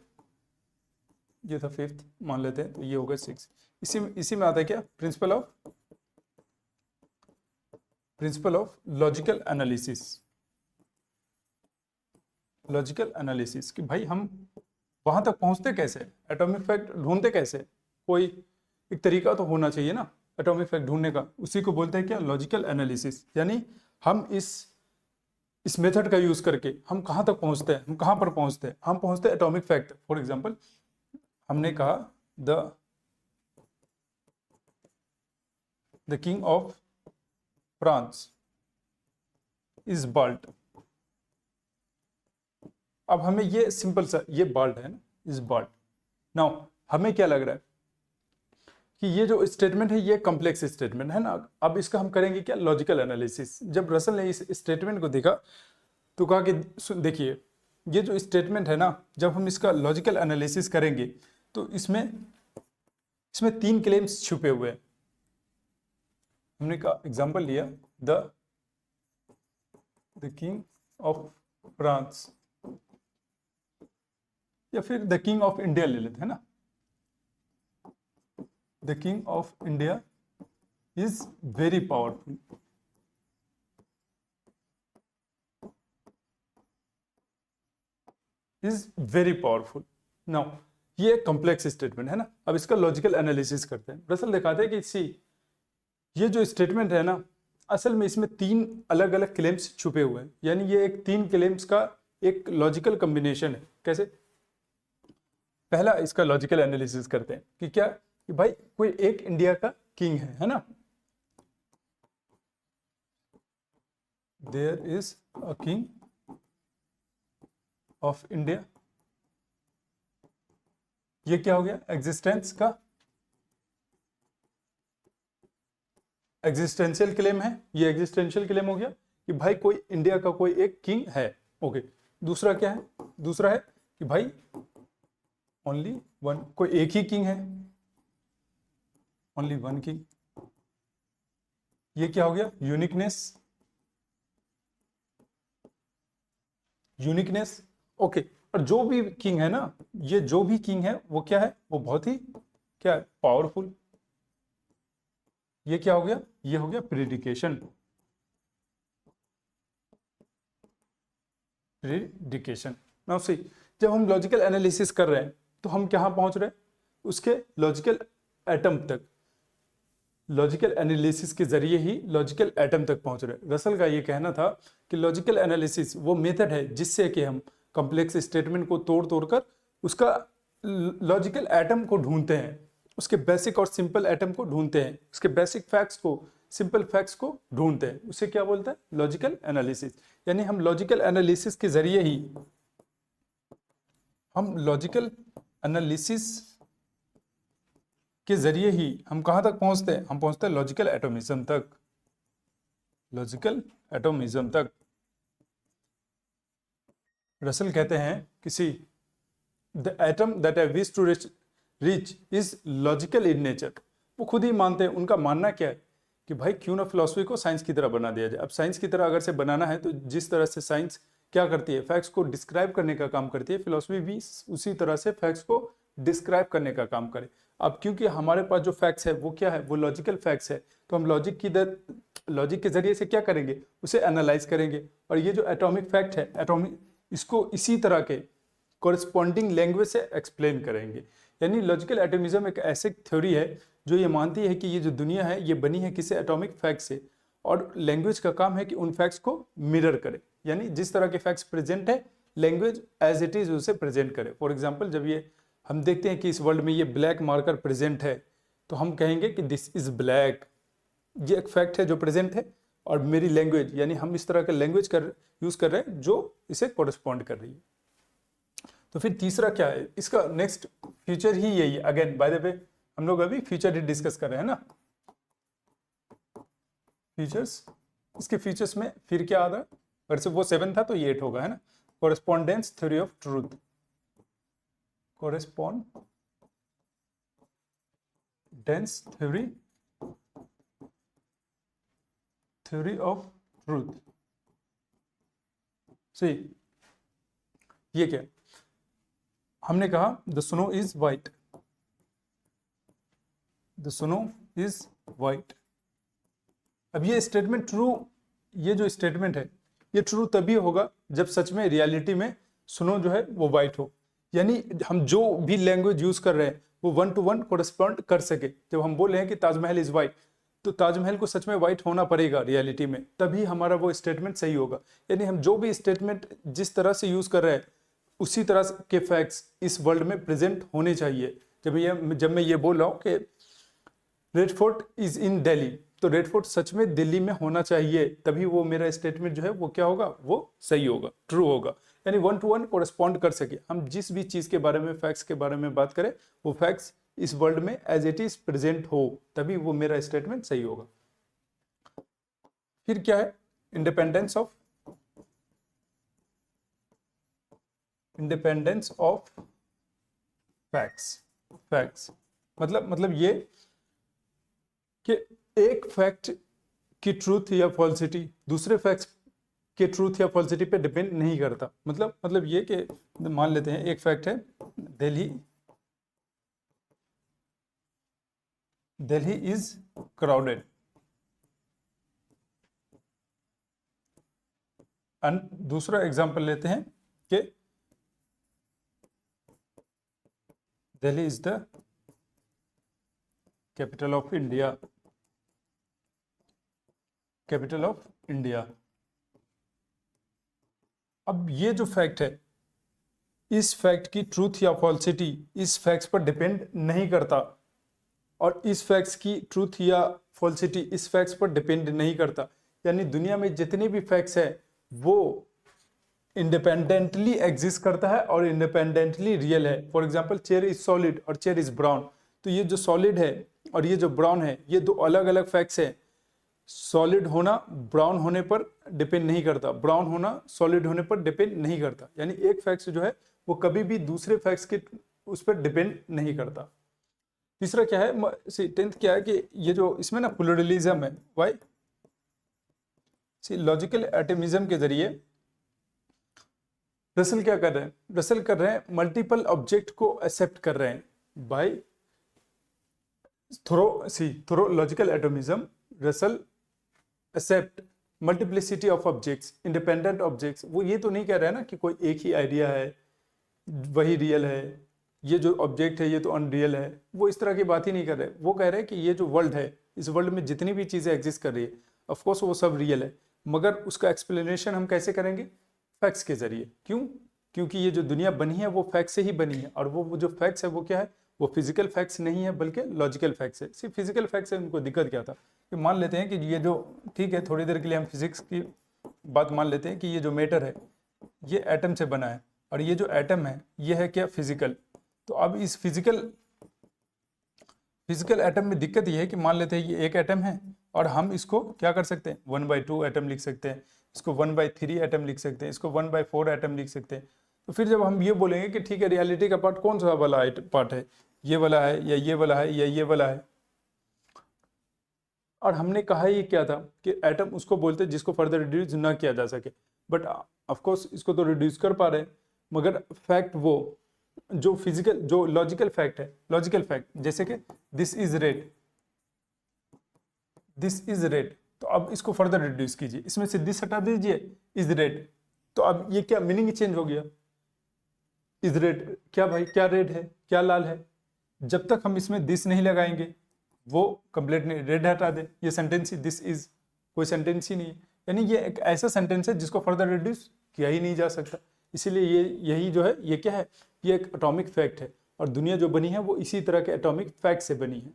ये था फिफ्थ, मान लेते हैं, तो ये होगा सिक्स। इसी में आता है क्या? Principle of logical analysis. Logical analysis कि भाई हम वहां तक पहुंचते कैसे, एटॉमिक फैक्ट ढूंढते कैसे, कोई एक तरीका तो होना चाहिए ना एटॉमिक फैक्ट ढूंढने का। उसी को बोलते हैं क्या? Logical analysis. यानी हम इस मेथड का यूज करके हम कहां तक पहुंचते हैं, हम कहां पर पहुंचते हैं? हम पहुंचते हैं एटॉमिक फैक्ट। फॉर एग्जांपल हमने कहा the king of France is bolt. अब हमें ये सिंपल सा, ये बाल्ट है ना, इज बाल्ट। नाउ हमें क्या लग रहा है कि ये जो स्टेटमेंट है ये कॉम्प्लेक्स स्टेटमेंट है ना। अब इसका हम करेंगे क्या? Logical analysis. जब रसल ने इस स्टेटमेंट को देखा तो कहा कि देखिए ये जो स्टेटमेंट है ना, जब हम इसका लॉजिकल एनालिसिस करेंगे तो इसमें तीन क्लेम्स छुपे हुए हैं। हमने कहा एग्जांपल लिया द किंग ऑफ फ्रांस, या फिर द किंग ऑफ इंडिया ले लेते हैं ना। The king of India is very powerful. Is very powerful. Now ये कॉम्प्लेक्स स्टेटमेंट है ना। अब इसका लॉजिकल एनालिसिस करते हैं। दरअसल दिखाते हैं कि सी ये जो स्टेटमेंट है ना, असल में इसमें तीन अलग अलग क्लेम्स छुपे हुए हैं। यानी ये एक तीन क्लेम्स का एक लॉजिकल कॉम्बिनेशन है। कैसे? पहला इसका लॉजिकल एनालिसिस करते हैं कि क्या कि भाई कोई एक इंडिया का किंग है ना। There is a king of India. ये क्या हो गया? एग्जिस्टेंशियल क्लेम है। ये एग्जिस्टेंशियल क्लेम हो गया कि भाई कोई इंडिया का कोई एक किंग है। ओके। दूसरा क्या है? दूसरा है कि भाई ओनली वन, कोई एक ही किंग है, ओनली वन किंग। ये क्या हो गया? यूनिकनेस। ओके। और जो भी किंग है ना, ये जो भी किंग है वो क्या है? वो बहुत ही क्या है? पावरफुल। ये क्या हो गया? ये हो गया प्रेडिकेशन। प्रीडिकेशन। नाउ सी, जब हम लॉजिकल एनालिसिस कर रहे हैं तो हम कहाँ पहुंच रहे हैं? उसके लॉजिकल एटम तक। लॉजिकल एनालिसिस के जरिए ही लॉजिकल एटम तक पहुंच रहे हैं। रसल का ये कहना था कि लॉजिकल एनालिसिस वो मेथड है जिससे कि हम कॉम्प्लेक्स स्टेटमेंट को तोड़ तोड़ कर उसका लॉजिकल एटम को ढूंढते हैं, उसके बेसिक और सिंपल एटम को ढूंढते हैं, उसके बेसिक फैक्ट्स को, सिंपल फैक्ट्स को ढूंढते हैं। उसे क्या बोलते हैं? Logical analysis. यानी हम लॉजिकल एनालिसिस के जरिए ही हम कहां तक पहुंचते हैं? हम पहुंचते हैं लॉजिकल एटोमिज्म तक। लॉजिकल एटोमिज्म तक। रसल कहते हैं किसी the atom that I wish to reach is logical in nature. वो खुद ही मानते हैं, उनका मानना क्या है कि भाई क्यों ना फिलॉसफी को साइंस की तरह बना दिया जाए। अब साइंस की तरह अगर से बनाना है तो जिस तरह से साइंस क्या करती है, फैक्ट्स को डिस्क्राइब करने का काम करती है, फिलॉसफी भी उसी तरह से फैक्ट्स को डिस्क्राइब करने का काम करे। अब क्योंकि हमारे पास जो फैक्ट्स है वो क्या है? वो लॉजिकल फैक्ट्स है, तो हम लॉजिक के जरिए से क्या करेंगे? उसे एनालाइज करेंगे। और ये जो एटॉमिक फैक्ट है, एटॉमिक, इसको इसी तरह के कोरिस्पॉन्डिंग लैंग्वेज से एक्सप्लेन करेंगे। यानी लॉजिकल एटोमिज्म एक ऐसी थ्योरी है जो ये मानती है कि ये जो दुनिया है ये बनी है किसी एटॉमिक फैक्ट से, और लैंग्वेज का काम है कि उन फैक्ट्स को मिरर करे। यानी जिस तरह के फैक्ट्स प्रेजेंट है, लैंग्वेज एज इट इज उसे प्रेजेंट करे। फॉर एग्जाम्पल, जब ये हम देखते हैं कि इस वर्ल्ड में ये ब्लैक मार्कर प्रेजेंट है, तो हम कहेंगे कि दिस इज ब्लैक। ये एक फैक्ट है जो प्रेजेंट है, और मेरी लैंग्वेज, यानी हम इस तरह का लैंग्वेज यूज कर रहे हैं जो इसे कोरिस्पॉन्ड कर रही है। तो फिर तीसरा क्या है? इसका नेक्स्ट फ्यूचर ही यही है। अगेन बाय द वे, हम लोग अभी फ्यूचर ही डिस्कस कर रहे हैं ना, फीचर्स। इसके फीचर्स में फिर क्या आ रहा है? अगर से वो 7 था तो ये 8 होगा, है ना। Correspondence theory of truth, correspondence theory of truth. See, ये क्या? हमने कहा the snow is white, the snow is white. अब ये स्टेटमेंट ट्रू, ये जो स्टेटमेंट है ये ट्रू तभी होगा जब सच में रियलिटी में स्नो जो है वो वाइट हो। यानी हम जो भी लैंग्वेज यूज कर रहे हैं वो 1 to 1 कोरेस्पॉन्ड कर सके। जब हम बोल रहे हैं कि ताजमहल इज वाइट, तो ताजमहल को सच में वाइट होना पड़ेगा रियलिटी में, तभी हमारा वो स्टेटमेंट सही होगा। यानी हम जो भी स्टेटमेंट जिस तरह से यूज कर रहे हैं उसी तरह के फैक्ट्स इस वर्ल्ड में प्रेजेंट होने चाहिए। जब मैं ये बोल रहा हूँ कि red fort is in Delhi, तो रेड फोर्ट सच में दिल्ली में होना चाहिए, तभी वो मेरा स्टेटमेंट जो है वो क्या होगा? वो सही होगा, ट्रू होगा। यानी 1 to 1 कोरेस्पॉन्ड कर सके। हम जिस भी चीज के बारे में, फैक्ट्स के बारे में बात करें, वो फैक्ट्स इस वर्ल्ड में एज इट इज प्रेजेंट हो, तभी वो मेरा स्टेटमेंट सही होगा। फिर क्या है? Independence of facts. मतलब ये कि एक फैक्ट की ट्रूथ या फॉल्सिटी दूसरे फैक्ट्स के ट्रूथ या फॉल्सिटी पे डिपेंड नहीं करता। मतलब ये कि मान लेते हैं एक फैक्ट है दिल्ली इज क्राउडेड, एंड दूसरा एग्जांपल लेते हैं कि Delhi is the capital of India. अब ये जो फैक्ट है, इस फैक्ट की ट्रूथ या फॉल्सिटी इस फैक्ट्स पर डिपेंड नहीं करता, और इस फैक्ट्स की ट्रूथ या फॉल्सिटी इस फैक्ट्स पर डिपेंड नहीं करता। यानी दुनिया में जितने भी फैक्ट्स है वो इंडिपेंडेंटली एग्जिस्ट करता है और इंडिपेंडेंटली रियल है। For example, chair is solid और चेयर इज ब्राउन, तो ये जो सॉलिड है और ये जो ब्राउन है, ये दो अलग अलग फैक्ट्स हैं। सॉलिड होना ब्राउन होने पर डिपेंड नहीं करता, ब्राउन होना सॉलिड होने पर डिपेंड नहीं करता। यानी एक फैक्ट जो है वो कभी भी दूसरे फैक्ट्स के उस पर डिपेंड नहीं करता। तीसरा क्या है? 10th क्या है कि ये जो इसमें ना प्लूरलिज्म है। वाई? लॉजिकल एटमिज्म के जरिए रसल क्या कर रहे हैं? रसल कर रहे हैं मल्टीपल ऑब्जेक्ट को एक्सेप्ट कर रहे हैं by through logical atomism. Russell accept multiplicity of objects, independent objects, वो ये तो नहीं कह रहा है ना कि कोई एक ही आइडिया है वही रियल है, ये जो ऑब्जेक्ट है ये तो अनरियल है, वो इस तरह की बात ही नहीं कर रहे। वो कह रहे हैं कि ये जो वर्ल्ड है, इस वर्ल्ड में जितनी भी चीज़ें एग्जिस्ट कर रही है, ऑफकोर्स वो सब रियल है, मगर उसका एक्सप्लेनेशन हम कैसे करेंगे? फैक्ट्स के जरिए। क्यों? क्योंकि ये जो दुनिया बनी है वो फैक्ट से ही बनी है, और वो जो फैक्ट्स है वो क्या है? वो फिजिकल फैक्ट्स नहीं है बल्कि लॉजिकल फैक्ट्स है। सिर्फ फिजिकल फैक्ट्स है, उनको दिक्कत क्या था कि मान लेते हैं कि ये जो, ठीक है थोड़ी देर के लिए हम फिजिक्स की बात मान लेते हैं कि ये जो मैटर है ये एटम से बना है, और ये जो एटम है ये है क्या? फिजिकल। तो अब इस फिजिकल एटम में दिक्कत ये है कि मान लेते हैं ये एक एटम है, और हम इसको क्या कर सकते हैं? 1/2 एटम लिख सकते हैं, इसको 1/3 एटम लिख सकते हैं, इसको 1/4 एटम लिख सकते हैं। तो फिर जब हम ये बोलेंगे कि ठीक है रियलिटी का पार्ट कौन सा वाला पार्ट है, ये वाला है या ये वाला है या ये वाला है, और हमने कहा ये क्या था कि एटम उसको बोलते हैं जिसको फर्दर रिड्यूस ना किया जा सके, बट ऑफ कोर्स इसको तो रिड्यूस कर पा रहे हैं, मगर फैक्ट वो जो फिजिकल जो लॉजिकल फैक्ट है, लॉजिकल फैक्ट जैसे कि this is red, this is red, तो अब इसको फर्दर रिड्यूस कीजिए, इसमें से दिस हटा दीजिए, इज रेड, तो अब ये क्या मीनिंग चेंज हो गया? इज रेड क्या भाई, क्या रेड है, क्या लाल है? जब तक हम इसमें दिस नहीं लगाएंगे वो कंप्लीट नहीं, रेड हटा दे, ये सेंटेंस ही दिस इज कोई सेंटेंस ही नहीं है, यानी ये एक ऐसा सेंटेंस है जिसको फर्दर रिड्यूस किया ही नहीं जा सकता। इसीलिए ये यही जो है ये क्या है? ये एक एटॉमिक फैक्ट है, और दुनिया जो बनी है वो इसी तरह के एटॉमिक फैक्ट से बनी है।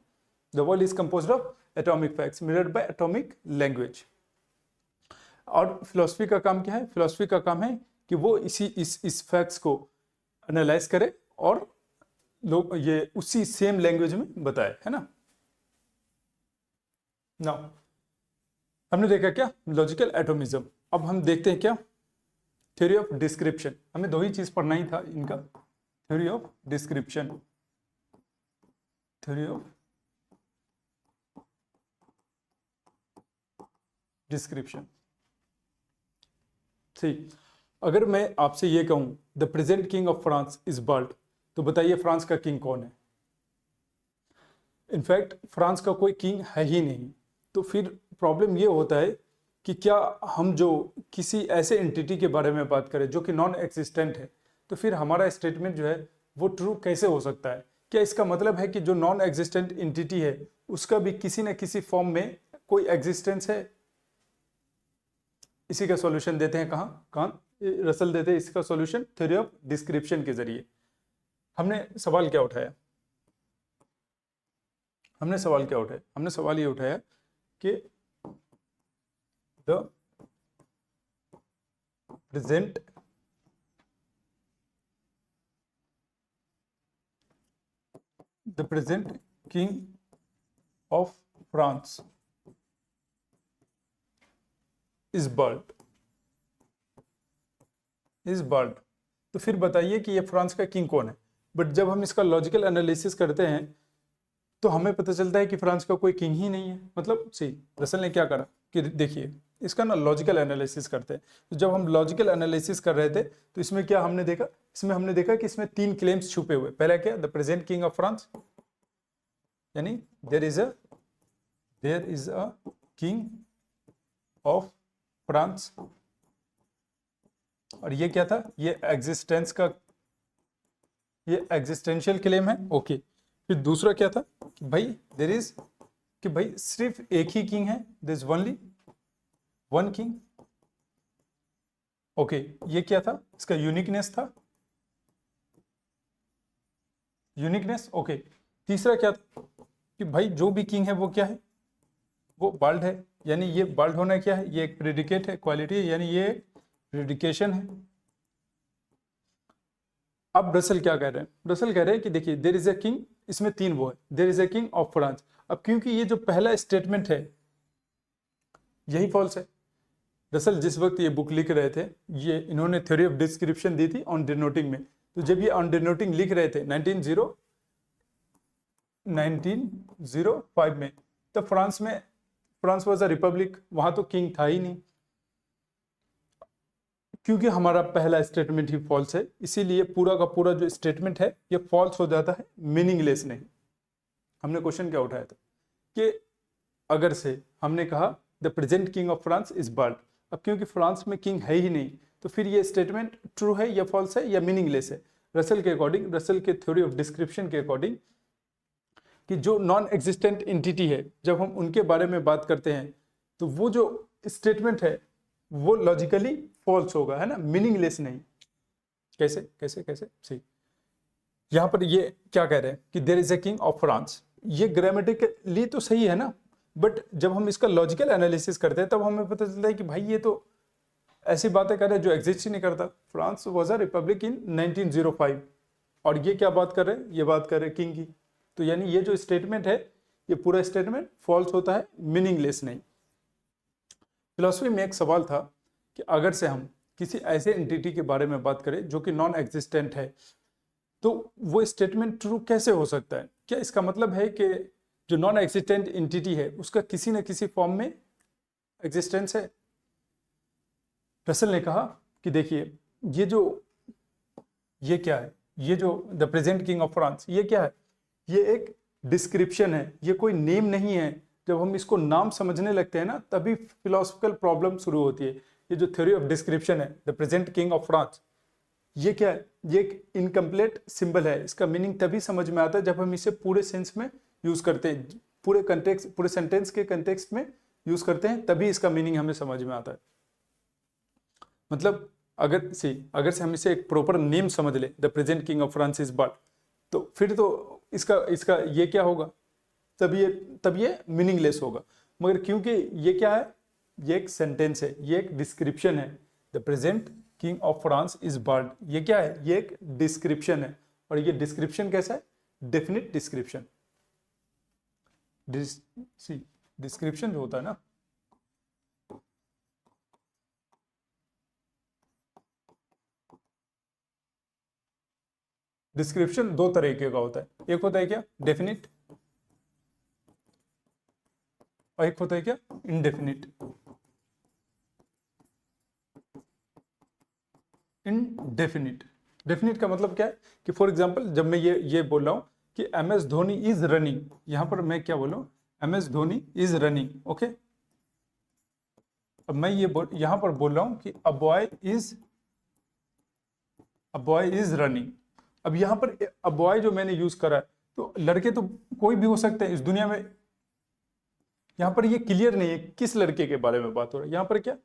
The world is composed of atomic facts mirrored bye atomic language. और फिलॉसफी का काम क्या है? फिलॉसफी का काम है कि वो इस फैक्ट्स को एनालाइज करे और लोग ये उसी सेम लैंग्वेज में बताए, है ना। नाउ हमने देखा क्या? लॉजिकल एटोमिज्म। अब हम देखते हैं क्या? Theory of description. हमें दो ही चीज पढ़ना ही था इनका, theory of description, theory of description. ठीक, अगर मैं आपसे ये कहूं the present king of France is bird, तो बताइए फ्रांस का किंग कौन है? इनफैक्ट फ्रांस का कोई किंग है ही नहीं। तो फिर प्रॉब्लम ये होता है कि क्या हम जो किसी ऐसे एंटिटी के बारे में बात करें जो कि नॉन एग्जिस्टेंट है, तो फिर हमारा स्टेटमेंट जो है वो ट्रू कैसे हो सकता है? क्या इसका मतलब है कि जो नॉन एग्जिस्टेंट एंटिटी है उसका भी किसी न किसी फॉर्म में कोई एग्जिस्टेंस है? इसी का सॉल्यूशन देते हैं कहाँ रसल देते हैं इसका सॉल्यूशन थ्योरी ऑफ डिस्क्रिप्शन के जरिए। हमने सवाल क्या उठाया? हमने सवाल ये उठाया कि the present king of France is bird. तो फिर बताइए कि ये फ्रांस का किंग कौन है? बट जब हम इसका लॉजिकल एनालिसिस करते हैं तो हमें पता चलता है कि फ्रांस का कोई किंग ही नहीं है। मतलब सही रसल ने क्या करा कि देखिए इसका ना लॉजिकल एनालिसिस करते हैं। तो जब हम लॉजिकल एनालिसिस कर रहे थे तो इसमें क्या हमने देखा? इसमें हमने देखा कि इसमें 3 क्लेम्स छुपे हुए। पहला क्या? The present king of France, यानी there is a king of France, और ये क्या था? ये एग्जिस्टेंस का, ये एग्जिस्टेंशियल क्लेम है। ओके, फिर दूसरा क्या था कि भाई देयर इज, कि भाई सिर्फ एक ही किंग है, there is only one king. Okay, ये क्या था? इसका यूनिकनेस था, यूनिकनेस। ओके, तीसरा क्या था कि भाई जो भी किंग है वो क्या है? वो बाल्ड है, यानी ये बाल्ड होना क्या है? ये एक प्रेडिकेट है, क्वालिटी है, यानी ये प्रेडिकेशन है। अब रसल क्या कह रहे हैं? रसल कह रहे हैं कि देखिए देयर इज अ किंग, इसमें 3 वो है, there is a king of France. अब क्योंकि ये जो पहला स्टेटमेंट है यही फॉल्स है। रसल जिस वक्त ये बुक लिख रहे थे, ये इन्होंने थ्योरी ऑफ डिस्क्रिप्शन दी थी ऑन डिनोटिंग में, तो जब ये ऑन डिनोटिंग लिख रहे थे 1905 में, तब फ्रांस वॉज अ रिपब्लिक, वहां तो किंग था ही नहीं। क्योंकि हमारा पहला स्टेटमेंट ही फॉल्स है, इसीलिए पूरा का पूरा जो स्टेटमेंट है ये फॉल्स हो जाता है, मीनिंगलेस नहीं। हमने क्वेश्चन क्या उठाया था कि अगर से हमने कहा the present king of France is bird. अब क्योंकि फ्रांस में किंग है ही नहीं, तो फिर ये स्टेटमेंट ट्रू है या फॉल्स है या मीनिंगलेस है। रसल के अकॉर्डिंग, रसल के थ्योरी ऑफ डिस्क्रिप्शन के अकॉर्डिंग, कि जो नॉन एग्जिस्टेंट एंटिटी है, जब हम उनके बारे में बात करते हैं तो वो जो स्टेटमेंट है वो लॉजिकली फॉल्स होगा, है ना, मीनिंगलेस नहीं। कैसे कैसे कैसे सही, यहां पर ये क्या कह रहे हैं कि there is a king of France, ये ग्रामेटिकली तो सही है ना, बट जब हम इसका लॉजिकल एनालिसिस करते हैं तब हमें पता चलता है कि भाई ये तो ऐसी बातें कर रहे हैं जो एग्जिस्ट ही नहीं करता। फ्रांस वाज अ रिपब्लिक इन 1905, और ये क्या बात कर रहे हैं, ये बात कर रहे हैं किंग की। तो यानी ये जो स्टेटमेंट है, ये पूरा स्टेटमेंट फॉल्स होता है, मीनिंगलेस नहीं। फिलॉसफी में एक सवाल था कि अगर से हम किसी ऐसे एंटिटी के बारे में बात करें जो कि नॉन एग्जिस्टेंट है, तो वो स्टेटमेंट ट्रू कैसे हो सकता है? क्या इसका मतलब है कि जो नॉन एग्जिस्टेंट एंटिटी है उसका किसी न किसी फॉर्म में एग्जिस्टेंस है? रसल ने कहा कि देखिए, ये क्या है, ये जो the present king of France, ये क्या है? ये एक डिस्क्रिप्शन है, ये कोई नेम नहीं है। जब हम इसको नाम समझने लगते हैं ना, तभी फिलोसफिकल प्रॉब्लम शुरू होती है। ये जो थ्योरी ऑफ डिस्क्रिप्शन है, the present king of France, ये क्या है? ये एक इनकम्प्लीट सिंबल है। इसका मीनिंग तभी समझ में आता है जब हम इसे पूरे सेंस में यूज करते हैं, पूरे कंटेक्स्ट, पूरे सेंटेंस के कंटेक्स्ट में यूज करते हैं, तभी इसका मीनिंग हमें समझ में आता है। मतलब अगर से हम इसे एक प्रॉपर नेम समझ ले, the present king of France is bird, तो फिर तो इसका ये क्या होगा? तब ये मीनिंगलेस होगा। मगर क्योंकि ये क्या है, ये एक सेंटेंस है, ये एक डिस्क्रिप्शन है। The present king of France is bird, ये क्या है? ये एक डिस्क्रिप्शन है। और ये डिस्क्रिप्शन कैसा है? Definite description. डिस्क्रिप्शन जो होता है ना, डिस्क्रिप्शन दो तरीके का होता है। एक होता है क्या? डेफिनिट, और एक होता है क्या? इनडेफिनिट। इनडेफिनिट, डेफिनिट का मतलब क्या है कि फॉर एग्जांपल जब मैं ये बोल रहा हूं कि M S Dhoni is running, यहां पर मैं क्या बोल रहा हूं? M S Dhoni is running, okay. अब मैं यहां पर बोल रहा हूं कि अ बॉय इज रनिंग। अब यहां पर अ बॉय जो मैंने यूज करा है, तो लड़के तो कोई भी हो सकते हैं इस दुनिया में। यहां पर ये क्लियर नहीं है किस लड़के के बारे में बात हो रही है। यहां पर क्या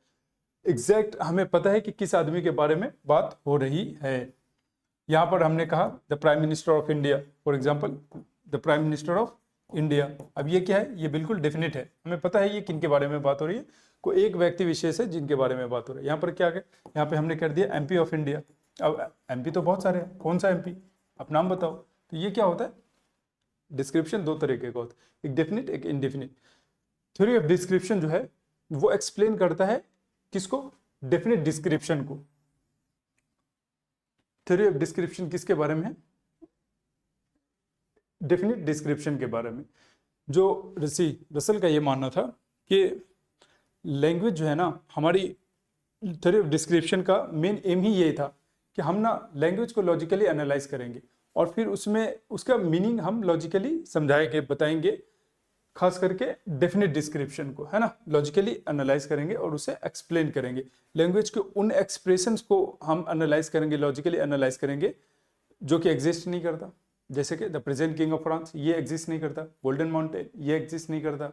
एग्जैक्ट हमें पता है कि किस आदमी के बारे में बात हो रही है। यहां पर हमने कहा the prime minister of India, for example the prime minister of India. अब ये क्या है? ये बिल्कुल डेफिनेट है, हमें पता है ये किन के बारे में बात हो रही है। कोई एक व्यक्ति विशेष है जिनके बारे में बात हो रही है। यहाँ पर क्या है? यहाँ पे हमने कर दिया एमपी ऑफ इंडिया। अब एमपी तो बहुत सारे हैं, कौन सा एमपी? आप नाम बताओ। तो ये क्या होता है? डिस्क्रिप्शन दो तरीके का होता है, एक डेफिनेट, एक इनडेफिनिट। थ्योरी ऑफ डिस्क्रिप्शन जो है वो एक्सप्लेन करता है किसको? डेफिनेट डिस्क्रिप्शन को। थ्योरी ऑफ डिस्क्रिप्शन किसके बारे में है? डेफिनेट डिस्क्रिप्शन के बारे में। जो रसल का ये मानना था कि लैंग्वेज जो है ना, हमारी थ्योरी ऑफ डिस्क्रिप्शन का मेन एम ही ये था कि हम ना लैंग्वेज को लॉजिकली एनालाइज करेंगे और फिर उसमें उसका मीनिंग हम लॉजिकली समझाएंगे, बताएंगे। खास करके डेफिनेट डिस्क्रिप्शन को, है ना, लॉजिकली एनालाइज करेंगे और उसे एक्सप्लेन करेंगे। लैंग्वेज के उन एक्सप्रेशंस को हम एनालाइज करेंगे, लॉजिकली एनालाइज करेंगे, जो कि एग्जिस्ट नहीं करता। जैसे कि the present king of France, ये एग्जिस्ट नहीं करता। गोल्डन माउंटेन, ये एग्जिस्ट नहीं करता।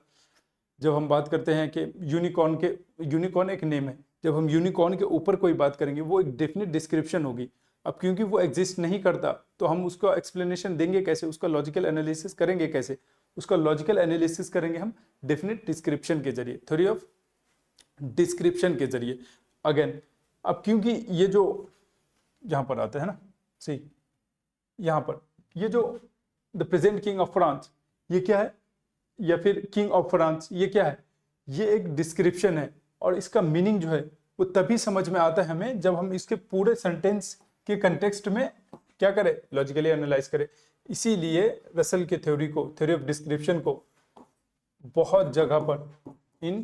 जब हम बात करते हैं कि यूनिकॉर्न एक नेम है, जब हम यूनिकॉर्न के ऊपर कोई बात करेंगे वो एक डेफिनेट डिस्क्रिप्शन होगी। अब क्योंकि वो एग्जिस्ट नहीं करता तो हम उसका एक्सप्लेनेशन देंगे कैसे, उसका लॉजिकल एनालिसिस करेंगे कैसे? उसका लॉजिकल एनालिसिस करेंगे हम डेफिनेट डिस्क्रिप्शन के जरिए, थ्योरी ऑफ डिस्क्रिप्शन के जरिए। अगेन, अब क्योंकि ये जो यहां पर आता है ना, सही, यहां पर ये जो the present king of France, ये क्या है? या फिर किंग ऑफ फ्रांस, ये क्या है? ये एक डिस्क्रिप्शन है। और इसका मीनिंग जो है वो तभी समझ में आता है हमें जब हम इसके पूरे सेंटेंस के कंटेक्स्ट में क्या करें? लॉजिकली एनालाइज करें। इसीलिए रसल के थ्योरी को, थ्योरी ऑफ डिस्क्रिप्शन को बहुत जगह पर इन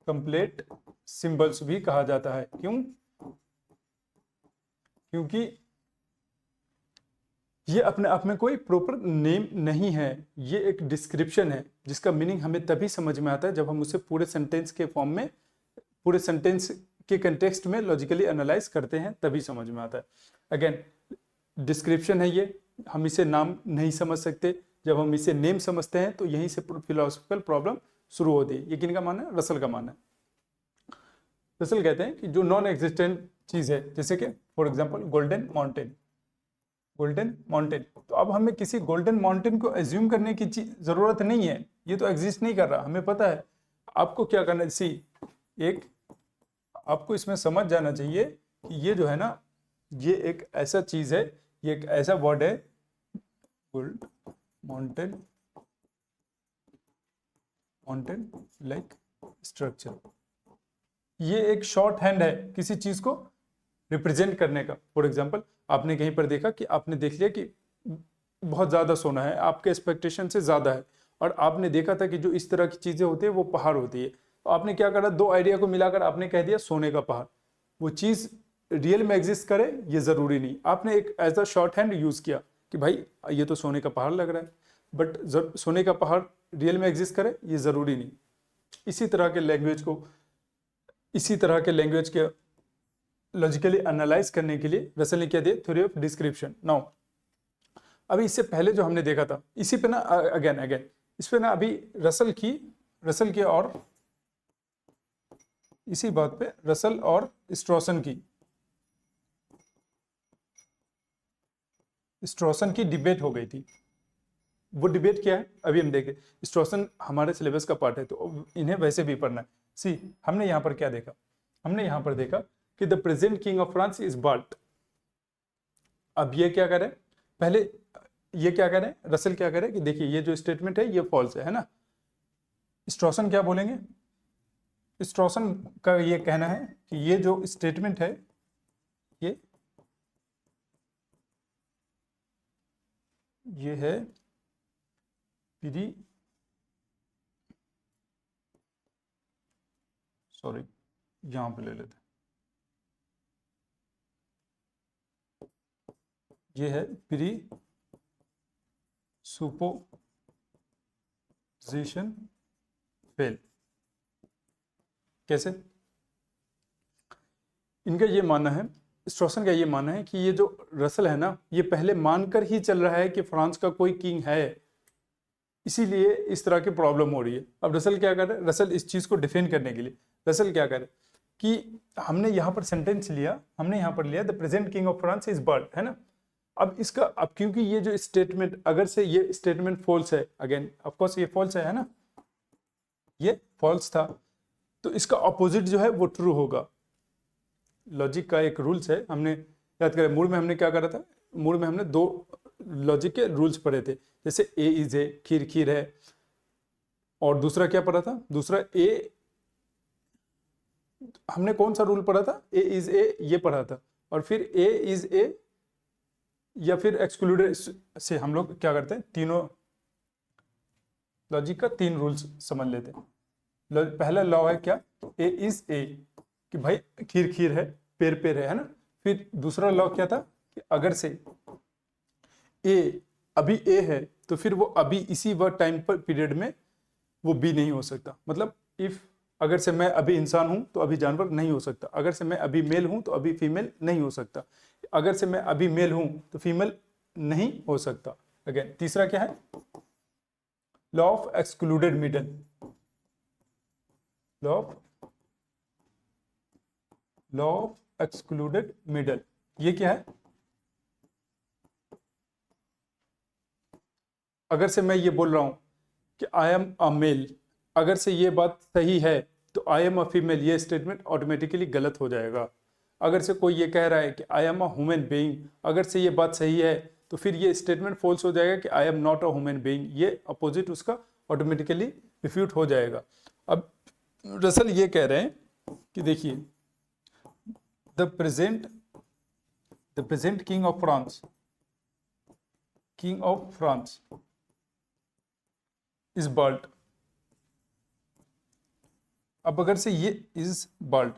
कंप्लीट सिंबल्स भी कहा जाता है। क्यों? क्योंकि ये अपने आप में कोई प्रॉपर नेम नहीं है, ये एक डिस्क्रिप्शन है जिसका मीनिंग हमें तभी समझ में आता है जब हम उसे पूरे सेंटेंस के फॉर्म में, पूरे सेंटेंस के कंटेक्स्ट में लॉजिकली एनालाइज करते हैं, तभी समझ में आता है। अगेन डिस्क्रिप्शन है ये, हम इसे नाम नहीं समझ सकते, जब हम इसे नेम समझते हैं तो यहीं से फिलोसफिकल प्रॉब्लम शुरू होती है। ये किन का मानना है? रसल का मानना है। रसल कहते हैं कि जो नॉन एग्जिस्टेंट चीज है, जैसे कि for example golden mountain, golden mountain, तो अब हमें किसी गोल्डन माउंटेन को एज्यूम करने की जरूरत नहीं है, ये तो एग्जिस्ट नहीं कर रहा, हमें पता है। आपको क्या करना है, एक आपको इसमें समझ जाना चाहिए कि ये जो है ना, ये एक ऐसा चीज है, ये एक ऐसा वर्ड है gold mountain, mountain like structure, ये एक शॉर्ट हैंड है किसी चीज को रिप्रेजेंट करने का। फॉर एग्जाम्पल आपने कहीं पर देखा कि आपने देख लिया कि बहुत ज्यादा सोना है, आपके एक्सपेक्टेशन से ज्यादा है, और आपने देखा था कि जो इस तरह की चीजें होती है वो पहाड़ होती है, तो आपने क्या करा, दो आइडिया को मिलाकर आपने कह दिया सोने का पहाड़। वो चीज रियल में एग्जिस्ट करे ये जरूरी नहीं, आपने एक as a shorthand use किया कि भाई ये तो सोने का पहाड़ लग रहा है, बट सोने का पहाड़ रियल में एग्जिस्ट करे ये जरूरी नहीं। इसी तरह के लैंग्वेज के लॉजिकली एनालाइज करने के लिए रसल ने क्या दिया, थ्योरी ऑफ डिस्क्रिप्शन। नाउ अभी इससे पहले जो हमने देखा था, इसी पे ना अगेन इस पे ना अभी रसल की और इसी बात पे रसल और स्ट्रॉसन की डिबेट हो गई थी। वो डिबेट क्या है अभी हम देखें। स्ट्रॉसन हमारे सिलेबस का पार्ट है तो इन्हें वैसे भी पढ़ना है। हमने यहाँ पर क्या देखा, हमने यहाँ पर देखा कि the present king of France is bolt. अब ये क्या करें, पहले ये क्या करें, रसल क्या करें कि देखिए ये जो स्टेटमेंट है ये फॉल्स है ना। स्ट्रॉसन क्या बोलेंगे, स्ट्रॉसन का ये कहना है कि ये जो स्टेटमेंट है ये है प्री सॉरी यहां पे ले लेते, ये है प्री सुपोजिशन फेल। कैसे, इनका ये मानना है, स्ट्रॉसन का ये मानना है कि ये जो रसल है ना, ये पहले मानकर ही चल रहा है कि फ्रांस का कोई किंग है, इसीलिए इस तरह की प्रॉब्लम हो रही है। अब रसल क्या कर रहा है, रसल इस चीज को डिफेंड करने के लिए रसल क्या करे कि हमने यहाँ पर सेंटेंस लिया, हमने यहाँ पर लिया the present king of France is bird, है ना। अब इसका, अब क्योंकि ये जो स्टेटमेंट, अगर से ये स्टेटमेंट फॉल्स है, अगेन ऑफ कोर्स ये फॉल्स है ना, ये फॉल्स था, तो इसका ऑपोजिट जो है वो ट्रू होगा। लॉजिक का एक रूल्स है, हमने याद करें मूल में हमने क्या करा था, मूल में हमने दो लॉजिक के रूल्स पढ़े थे, जैसे ए इज ए, खीर खीर है, और दूसरा क्या पढ़ा था, दूसरा ए, हमने कौन सा रूल पढ़ा था, ए इज ए ये पढ़ा था, और फिर ए इज ए या फिर एक्सक्लूडेड से हम लोग क्या करते हैं, तीनों लॉजिक का तीन रूल्स समझ लेते हैं। पहला लॉ है क्या, ए इज ए, कि भाई खीर खीर है, पेड़ पेड़ है ना। फिर दूसरा लॉ क्या था कि अगर से ए अभी ए है तो फिर वो अभी इसी वर्ड टाइम पर पीरियड में वो बी नहीं हो सकता। मतलब इफ अगर से मैं अभी इंसान हूं तो अभी जानवर नहीं हो सकता, अगर से मैं अभी मेल हूं तो अभी फीमेल नहीं हो सकता, अगर से मैं अभी मेल हूं तो फीमेल नहीं हो सकता। अगेन तीसरा क्या है, law of excluded middle, law of excluded middle, ये क्या है, अगर से मैं ये बोल रहा हूं कि आई एम अ मेल, अगर से ये बात सही है तो आई एम अ फीमेल, ये स्टेटमेंट ऑटोमेटिकली गलत हो जाएगा। अगर से कोई ये कह रहा है कि I am a human being, अगर से ये बात सही है तो फिर ये स्टेटमेंट फॉल्स हो जाएगा कि I am not a human being, ये अपोजिट उसका ऑटोमेटिकली रिफ्यूट हो जाएगा। अब रसल ये कह रहे हैं कि देखिए the present king of France is bird. अब अगर से ये इज बर्ड,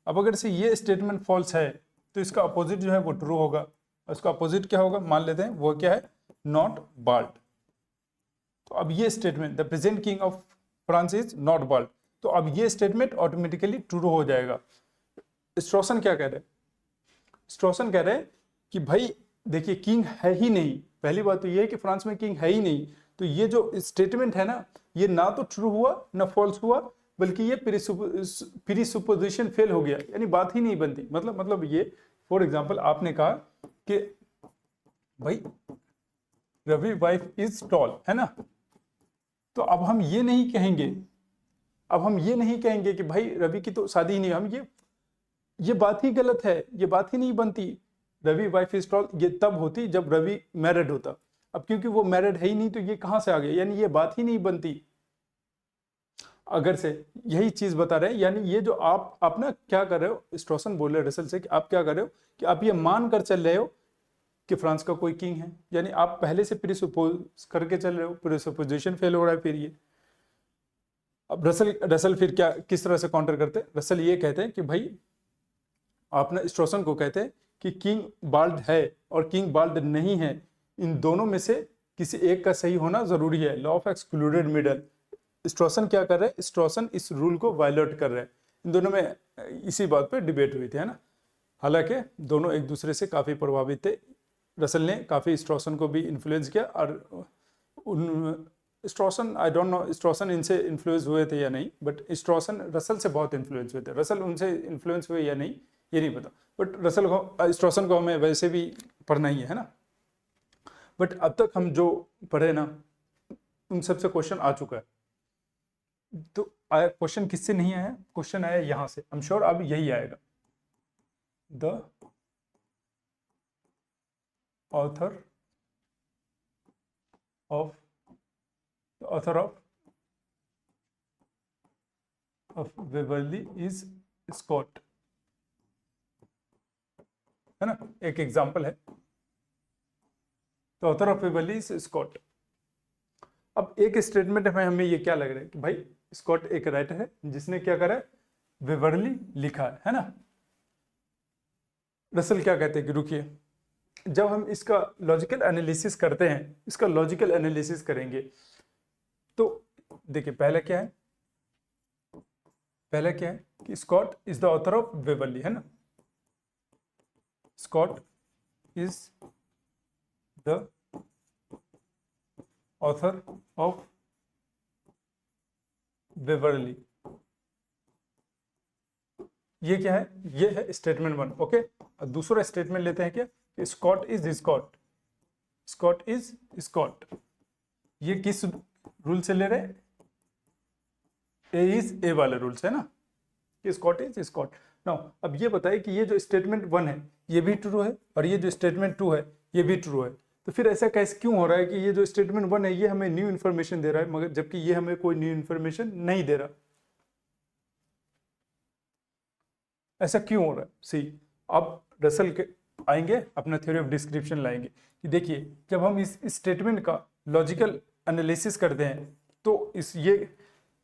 अब अगर से ये स्टेटमेंट फॉल्स है तो इसका अपोजिट जो है वो ट्रू होगा। उसका अपोजिट क्या होगा, मान लेते हैं वो क्या है, नॉट बाल्ड। तो अब ये statement, the present king of France is not bald, तो अब ये स्टेटमेंट ऑटोमेटिकली ट्रू हो जाएगा। स्ट्रॉसन क्या कह रहे हैं, स्ट्रॉसन कह रहे हैं कि भाई देखिए किंग है ही नहीं, पहली बात तो ये है कि फ्रांस में किंग है ही नहीं, तो ये जो स्टेटमेंट है ना, ये ना तो ट्रू हुआ ना फॉल्स हुआ, बल्कि ये प्रीसुपोजिशन फेल हो गया, यानी बात ही नहीं बनती। मतलब ये, फॉर एग्जांपल आपने कहा कि भाई रवि वाइफ इज टॉल, है ना, तो अब हम ये नहीं कहेंगे, अब हम ये नहीं कहेंगे कि भाई रवि की तो शादी ही नहीं, हम ये बात ही गलत है, ये बात ही नहीं बनती। रवि वाइफ इज टॉल ये तब होती जब रवि मैरिड होता, अब क्योंकि वो मैरिड है ही नहीं तो ये कहां से आ गया, यानी ये बात ही नहीं बनती। अगर से यही चीज बता रहे हैं, यानी ये जो आप ना क्या कर रहे हो, स्ट्रॉसन बोल रहे रसल से कि आप क्या कर रहे हो कि आप ये मान कर चल रहे हो कि फ्रांस का कोई किंग है, यानी आप पहले से प्रीसुपोज करके चल रहे हो, प्रीसुपोजिशन फेल हो रहा है। फिर ये अब रसल फिर क्या किस तरह से काउंटर करते हैं, रसल ये कहते हैं कि भाई आप ना स्ट्रॉसन को कहते हैं कि किंग बाल्ड है और किंग बाल्ड नहीं है, इन दोनों में से किसी एक का सही होना जरूरी है, लॉ ऑफ एक्सक्लूडेड मिडल। स्ट्रॉसन क्या कर रहे हैं, स्ट्रॉसन इस रूल को वायलेट कर रहे हैं। इन दोनों में इसी बात पे डिबेट हुई थी, है ना, हालांकि दोनों एक दूसरे से काफी प्रभावित थे। रसल ने काफी स्ट्रॉसन को भी इन्फ्लुएंस किया, और स्ट्रॉसन आई डोंट नो स्ट्रॉसन इनसे इन्फ्लुएंस हुए थे या नहीं, बट स्ट्रॉसन रसल से बहुत इन्फ्लुएंस हुए थे, रसल उनसे इन्फ्लुएंस हुए या नहीं ये नहीं पता, बट रसल को स्ट्रॉसन को हमें वैसे भी पढ़ना ही है ना। बट अब तक हम जो पढ़े ना उन सबसे क्वेश्चन आ चुका है, तो आया क्वेश्चन किससे नहीं आया, क्वेश्चन आया यहां से, आई एम श्योर अब यही आएगा, the author of Waverley is Scott, है ना, एक एग्जांपल है, तो author of Waverley is Scott. अब एक स्टेटमेंट में हमें ये क्या लग रहा है कि भाई स्कॉट एक राइटर है जिसने क्या करा है, वेवरली लिखा है ना। रसल क्या कहते हैं कि रुकिए, जब हम इसका लॉजिकल एनालिसिस करते हैं, इसका लॉजिकल एनालिसिस करेंगे, तो देखिए पहला क्या है, पहला क्या है कि Scott is the author of Waverley, है ना, Scott is the author of Waverley, ये क्या है, ये है स्टेटमेंट वन, ओके। दूसरा स्टेटमेंट लेते हैं क्या कि Scott is Scott, Scott is Scott, ये किस रूल से ले रहे हैं, ए इज ए वाले रूल से, है ना, कि स्कॉट इज स्कॉट। नाउ अब ये बताइए कि ये जो स्टेटमेंट वन है ये भी ट्रू है और ये जो स्टेटमेंट टू है ये भी ट्रू है, तो फिर ऐसा कैसे क्यों हो रहा है कि ये जो स्टेटमेंट वन है ये हमें न्यू इन्फॉर्मेशन दे रहा है, मगर जबकि ये हमें कोई न्यू इन्फॉर्मेशन नहीं दे रहा, ऐसा क्यों हो रहा है। सी अब रसल के आएंगे, अपना थ्योरी ऑफ डिस्क्रिप्शन लाएंगे कि देखिए जब हम इस स्टेटमेंट का लॉजिकल एनालिसिस करते हैं तो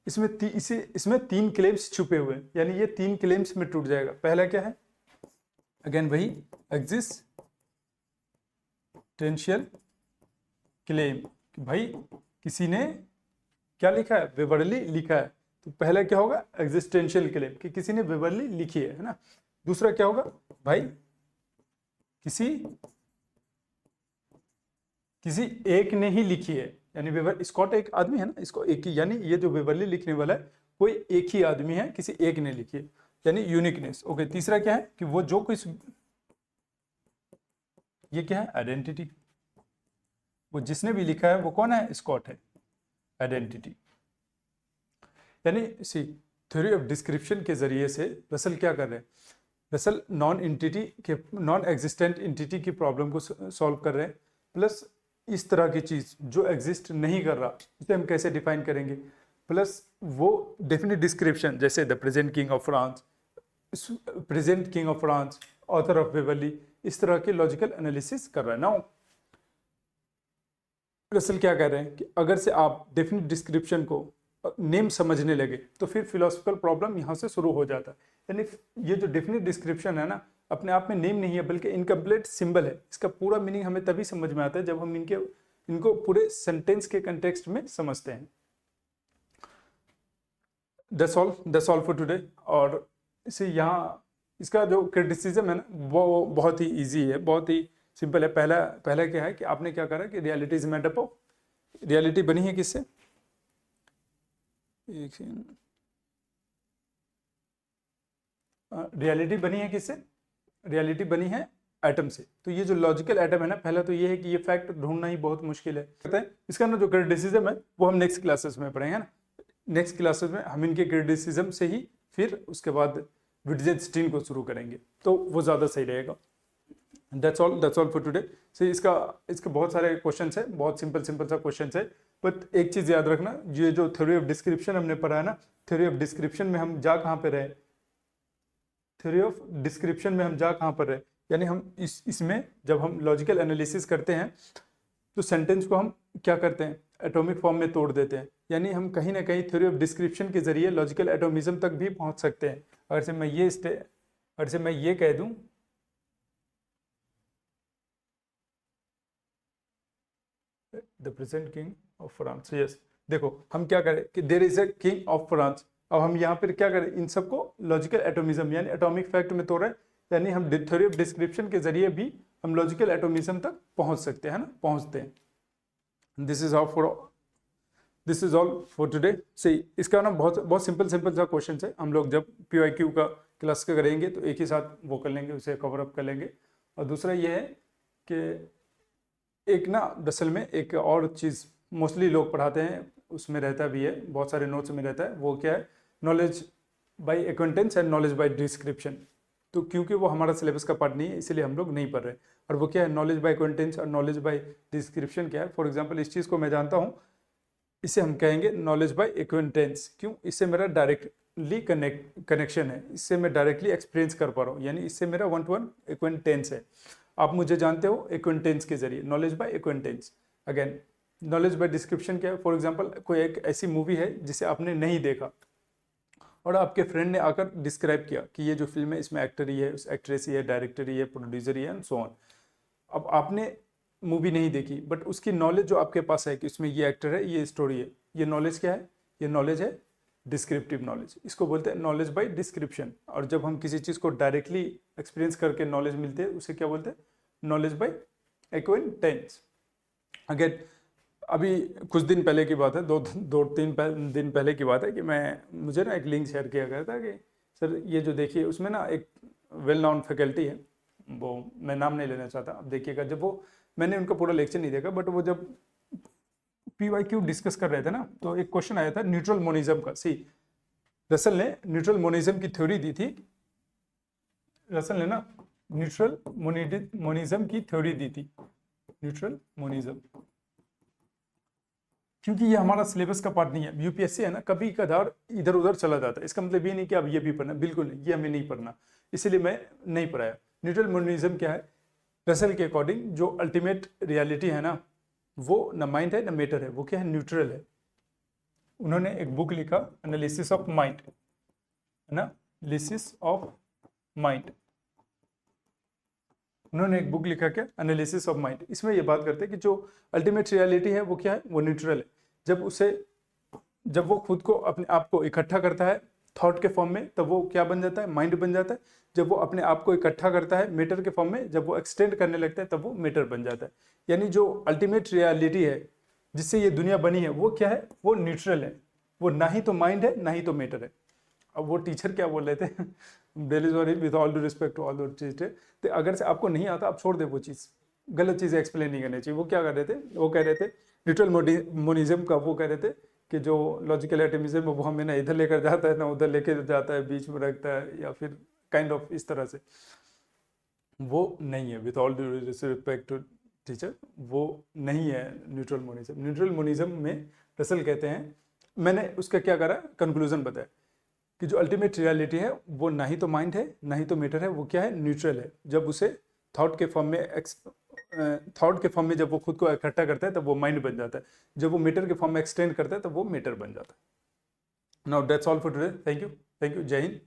इसमें तीन क्लेम्स छुपे हुए हैं, यानी ये तीन क्लेम्स में टूट जाएगा। पहला क्या है, अगेन वही एग्जिस्टेंशियल क्लेम कि भाई किसी ने क्या लिखा है, वेवरली लिखा है, तो पहला क्या होगा, एग्जिस्टेंशियल क्लेम कि किसी ने वेवरली लिखी है ना। दूसरा क्या होगा, भाई किसी एक ने ही लिखी है, यानी वेवर स्कॉट एक आदमी है ना, इसको एक ही, यानी ये जो वेवरली लिखने वाला है कोई एक ही आदमी है, किसी एक ने लिखी है, यानी यूनिकनेस, ओके। तीसरा क्या है कि वो जो कुछ, ये क्या है, आइडेंटिटी, वो जिसने भी लिखा है वो कौन है, स्कॉट है, आइडेंटिटी। यानी सी थ्योरी ऑफ डिस्क्रिप्शन के जरिए से रसल क्या कर रहे हैं, रसल नॉन एग्जिस्टेंट एंटिटी की प्रॉब्लम को सॉल्व कर रहे हैं, प्लस इस तरह की चीज जो एग्जिस्ट नहीं कर रहा उसे हम कैसे डिफाइन करेंगे, प्लस वो डेफिनेट डिस्क्रिप्शन जैसे the present king of France, author of Waverly, इस तरह के लॉजिकल एनालिसिस कर रहे हैं। नाउ रसल क्या कह रहे हैं कि अगर से आप डेफिनेट डिस्क्रिप्शन को नेम समझने लगे तो फिर फिलोसफिकल प्रॉब्लम यहाँ से शुरू हो जाता है। यानी ये जो डेफिनेट डिस्क्रिप्शन है ना, अपने आप में नेम नहीं है बल्कि इनकम्प्लीट सिंबल है। इसका पूरा मीनिंग हमें तभी समझ में आता है जब हम इनको पूरे सेंटेंस के कंटेक्स्ट में समझते हैं। That's all for today. और इसे यहाँ इसका जो क्रिटिसिज्म है ना वो बहुत ही इजी है, बहुत ही सिंपल है। पहला क्या है कि आपने क्या करा कि reality is made up of, reality बनी है किससे, रियलिटी बनी है किससे, रियलिटी बनी है एटम से। तो ये जो लॉजिकल एटम है ना, पहला तो ये है कि ये फैक्ट ढूंढना ही बहुत मुश्किल है। इसका ना जो क्रिटिसिज्म है वो हम नेक्स्ट क्लासेस में पढ़ेंगे ना। नेक्स्ट क्लासेस में हम इनके क्रिटिसिज्म से ही फिर उसके बाद विट्जेनस्टीन को शुरू करेंगे, तो वो ज़्यादा सही रहेगा। That's all for today. से इसके बहुत सारे क्वेश्चन है, बहुत सिंपल सा क्वेश्चन है। बट एक चीज़ याद रखना, ये जो थ्योरी ऑफ डिस्क्रिप्शन हमने पढ़ा है ना, थ्योरी ऑफ डिस्क्रिप्शन में हम जा कहाँ पे रहे, थ्योरी ऑफ डिस्क्रिप्शन में हम जा कहाँ पर रहे, यानी हम इसमें जब हम लॉजिकल एनालिसिस करते हैं तो सेंटेंस को हम क्या करते हैं, एटॉमिक फॉर्म में तोड़ देते हैं। यानी हम कहीं ना कहीं थ्योरी ऑफ डिस्क्रिप्शन के जरिए लॉजिकल एटोमिज्म तक भी पहुंच सकते हैं। अगर से मैं ये कह दूं the present king of France, yes, देखो हम क्या करें कि there is a king of France. अब हम यहाँ पर क्या करें, इन सबको लॉजिकल एटोमिज्म यानी एटॉमिक फैक्ट में तोड़ रहे हैं। यानी हम थ्योरी ऑफ डिस्क्रिप्शन के जरिए भी हम लॉजिकल एटोमिज्म तक पहुंच सकते हैं ना, पहुंचते हैं। This is all for today. सही, इसका ना बहुत सिंपल सा क्वेश्चन है। हम लोग जब PYQ का क्लास का करेंगे तो एक ही साथ वो कर लेंगे, उसे कवर अप कर लेंगे। और दूसरा ये है कि एक ना दरअसल में एक और चीज़ मोस्टली लोग पढ़ाते हैं, उसमें रहता भी है, बहुत सारे नोट्स में रहता है, वो क्या है, knowledge by acquaintance and knowledge by description. तो क्योंकि वो हमारा सिलेबस का पार्ट नहीं है इसलिए हम लोग नहीं पढ़ रहे। और वो क्या है, नॉलेज बाय एक्वेंटेंस और नॉलेज बाय डिस्क्रिप्शन क्या है। फॉर एग्जांपल इस चीज़ को मैं जानता हूँ, इसे हम कहेंगे नॉलेज बाय एक्वेंटेंस। क्यों, इससे मेरा डायरेक्टली कनेक्शन है, इससे मैं डायरेक्टली एक्सपीरियंस कर पा रहा हूँ, यानी इससे मेरा 1-to-1 एक्वेंटेंस है। आप मुझे जानते हो एक्वेंटेंस के जरिए, knowledge by acquaintance. Again knowledge by description क्या है, फॉर एग्जांपल कोई एक ऐसी मूवी है जिसे आपने नहीं देखा और आपके फ्रेंड ने आकर डिस्क्राइब किया कि ये जो फिल्म है इसमें एक्टर ही है, उस एक्ट्रेस ही है, डायरेक्टर ही है, प्रोड्यूसर ही है, एंड सो ऑन। अब आपने मूवी नहीं देखी बट उसकी नॉलेज जो आपके पास है कि इसमें ये एक्टर है, ये स्टोरी है, ये नॉलेज क्या है, ये नॉलेज है डिस्क्रिप्टिव नॉलेज। इसको बोलते हैं नॉलेज बाय डिस्क्रिप्शन। और जब हम किसी चीज़ को डायरेक्टली एक्सपीरियंस करके नॉलेज मिलते हैं उसे क्या बोलते हैं, नॉलेज बाय एक्वेंटेंस। अगेन अभी कुछ दिन पहले की बात है, दो तीन दिन पहले की बात है कि मुझे ना एक लिंक शेयर किया गया था कि सर ये जो देखिए, उसमें ना एक वेल नोन फैकल्टी है, वो मैं नाम नहीं लेना चाहता, अब देखिएगा। जब वो, मैंने उनका पूरा लेक्चर नहीं देखा बट वो जब PYQ डिस्कस कर रहे थे ना, तो एक क्वेश्चन आया था न्यूट्रल मोनिज्म का। सी, रसल ने न्यूट्रल मोनिज्म की थ्योरी दी थी, रसल ने ना न्यूट्रल मोनिज्म की थ्योरी दी थी, न्यूट्रल मोनिज्म। क्योंकि ये हमारा सिलेबस का पार्ट नहीं है, UPSC है ना, कभी कभार इधर उधर चला जाता है। इसका मतलब ये नहीं कि अब ये भी पढ़ना, बिल्कुल नहीं, ये हमें नहीं पढ़ना, इसीलिए मैं नहीं पढ़ाया। न्यूट्रल मोनिज्म क्या है, रसल के अकॉर्डिंग जो अल्टीमेट रियलिटी है ना, वो न माइंड है न मैटर है, वो क्या है, न्यूट्रल है। उन्होंने एक बुक लिखा, analysis of mind, analysis of mind. उन्होंने एक बुक लिखा क्या, एनालिसिस ऑफ माइंड। इसमें ये बात करते हैं कि जो अल्टीमेट रियलिटी है वो क्या है, वो न्यूट्रल है। जब वो खुद को, अपने आप को इकट्ठा करता है थॉट के फॉर्म में, तब वो क्या बन जाता है, माइंड बन जाता है। जब वो अपने आप को इकट्ठा करता है मैटर के फॉर्म में, जब वो एक्सटेंड करने लगता है तब वो मैटर बन जाता है। यानी जो अल्टीमेट रियलिटी है जिससे ये दुनिया बनी है वो क्या है, वो न्यूट्रल है, वो ना ही तो माइंड है ना ही तो मैटर है। अब वो टीचर क्या बोल रहे थे, daily sorry with all due respect to all the teacher, तो अगर से आपको नहीं आता आप छोड़ दे, वो चीज़ गलत चीज़ें एक्सप्लेन नहीं करनी चाहिए। वो क्या कर रहे थे, वो कह रहे थे न्यूट्रल मोनिज्म का, वो कह रहे थे कि जो लॉजिकल एटमिज्म है वो हमें ना इधर लेकर जाता है ना उधर लेकर जाता है, बीच में रखता है, या फिर काइंड ऑफ इस तरह से। वो नहीं है, with all due respect to teacher, वो नहीं है न्यूट्रल मोनिज्म। न्यूट्रल मोनिज्म में रसल कहते हैं, मैंने उसका क्या करा, कंक्लूजन बताया कि जो अल्टीमेट रियलिटी है वो ना ही तो माइंड है ना ही तो मैटर है, वो क्या है, न्यूट्रल है। जब उसे थॉट के फॉर्म में जब वो खुद को इकट्ठा करता है तब वो माइंड बन जाता है, जब वो मैटर के फॉर्म में एक्सटेंड करता है तब वो मैटर बन जाता है। Now that's all for today. Thank you, जय हिंद।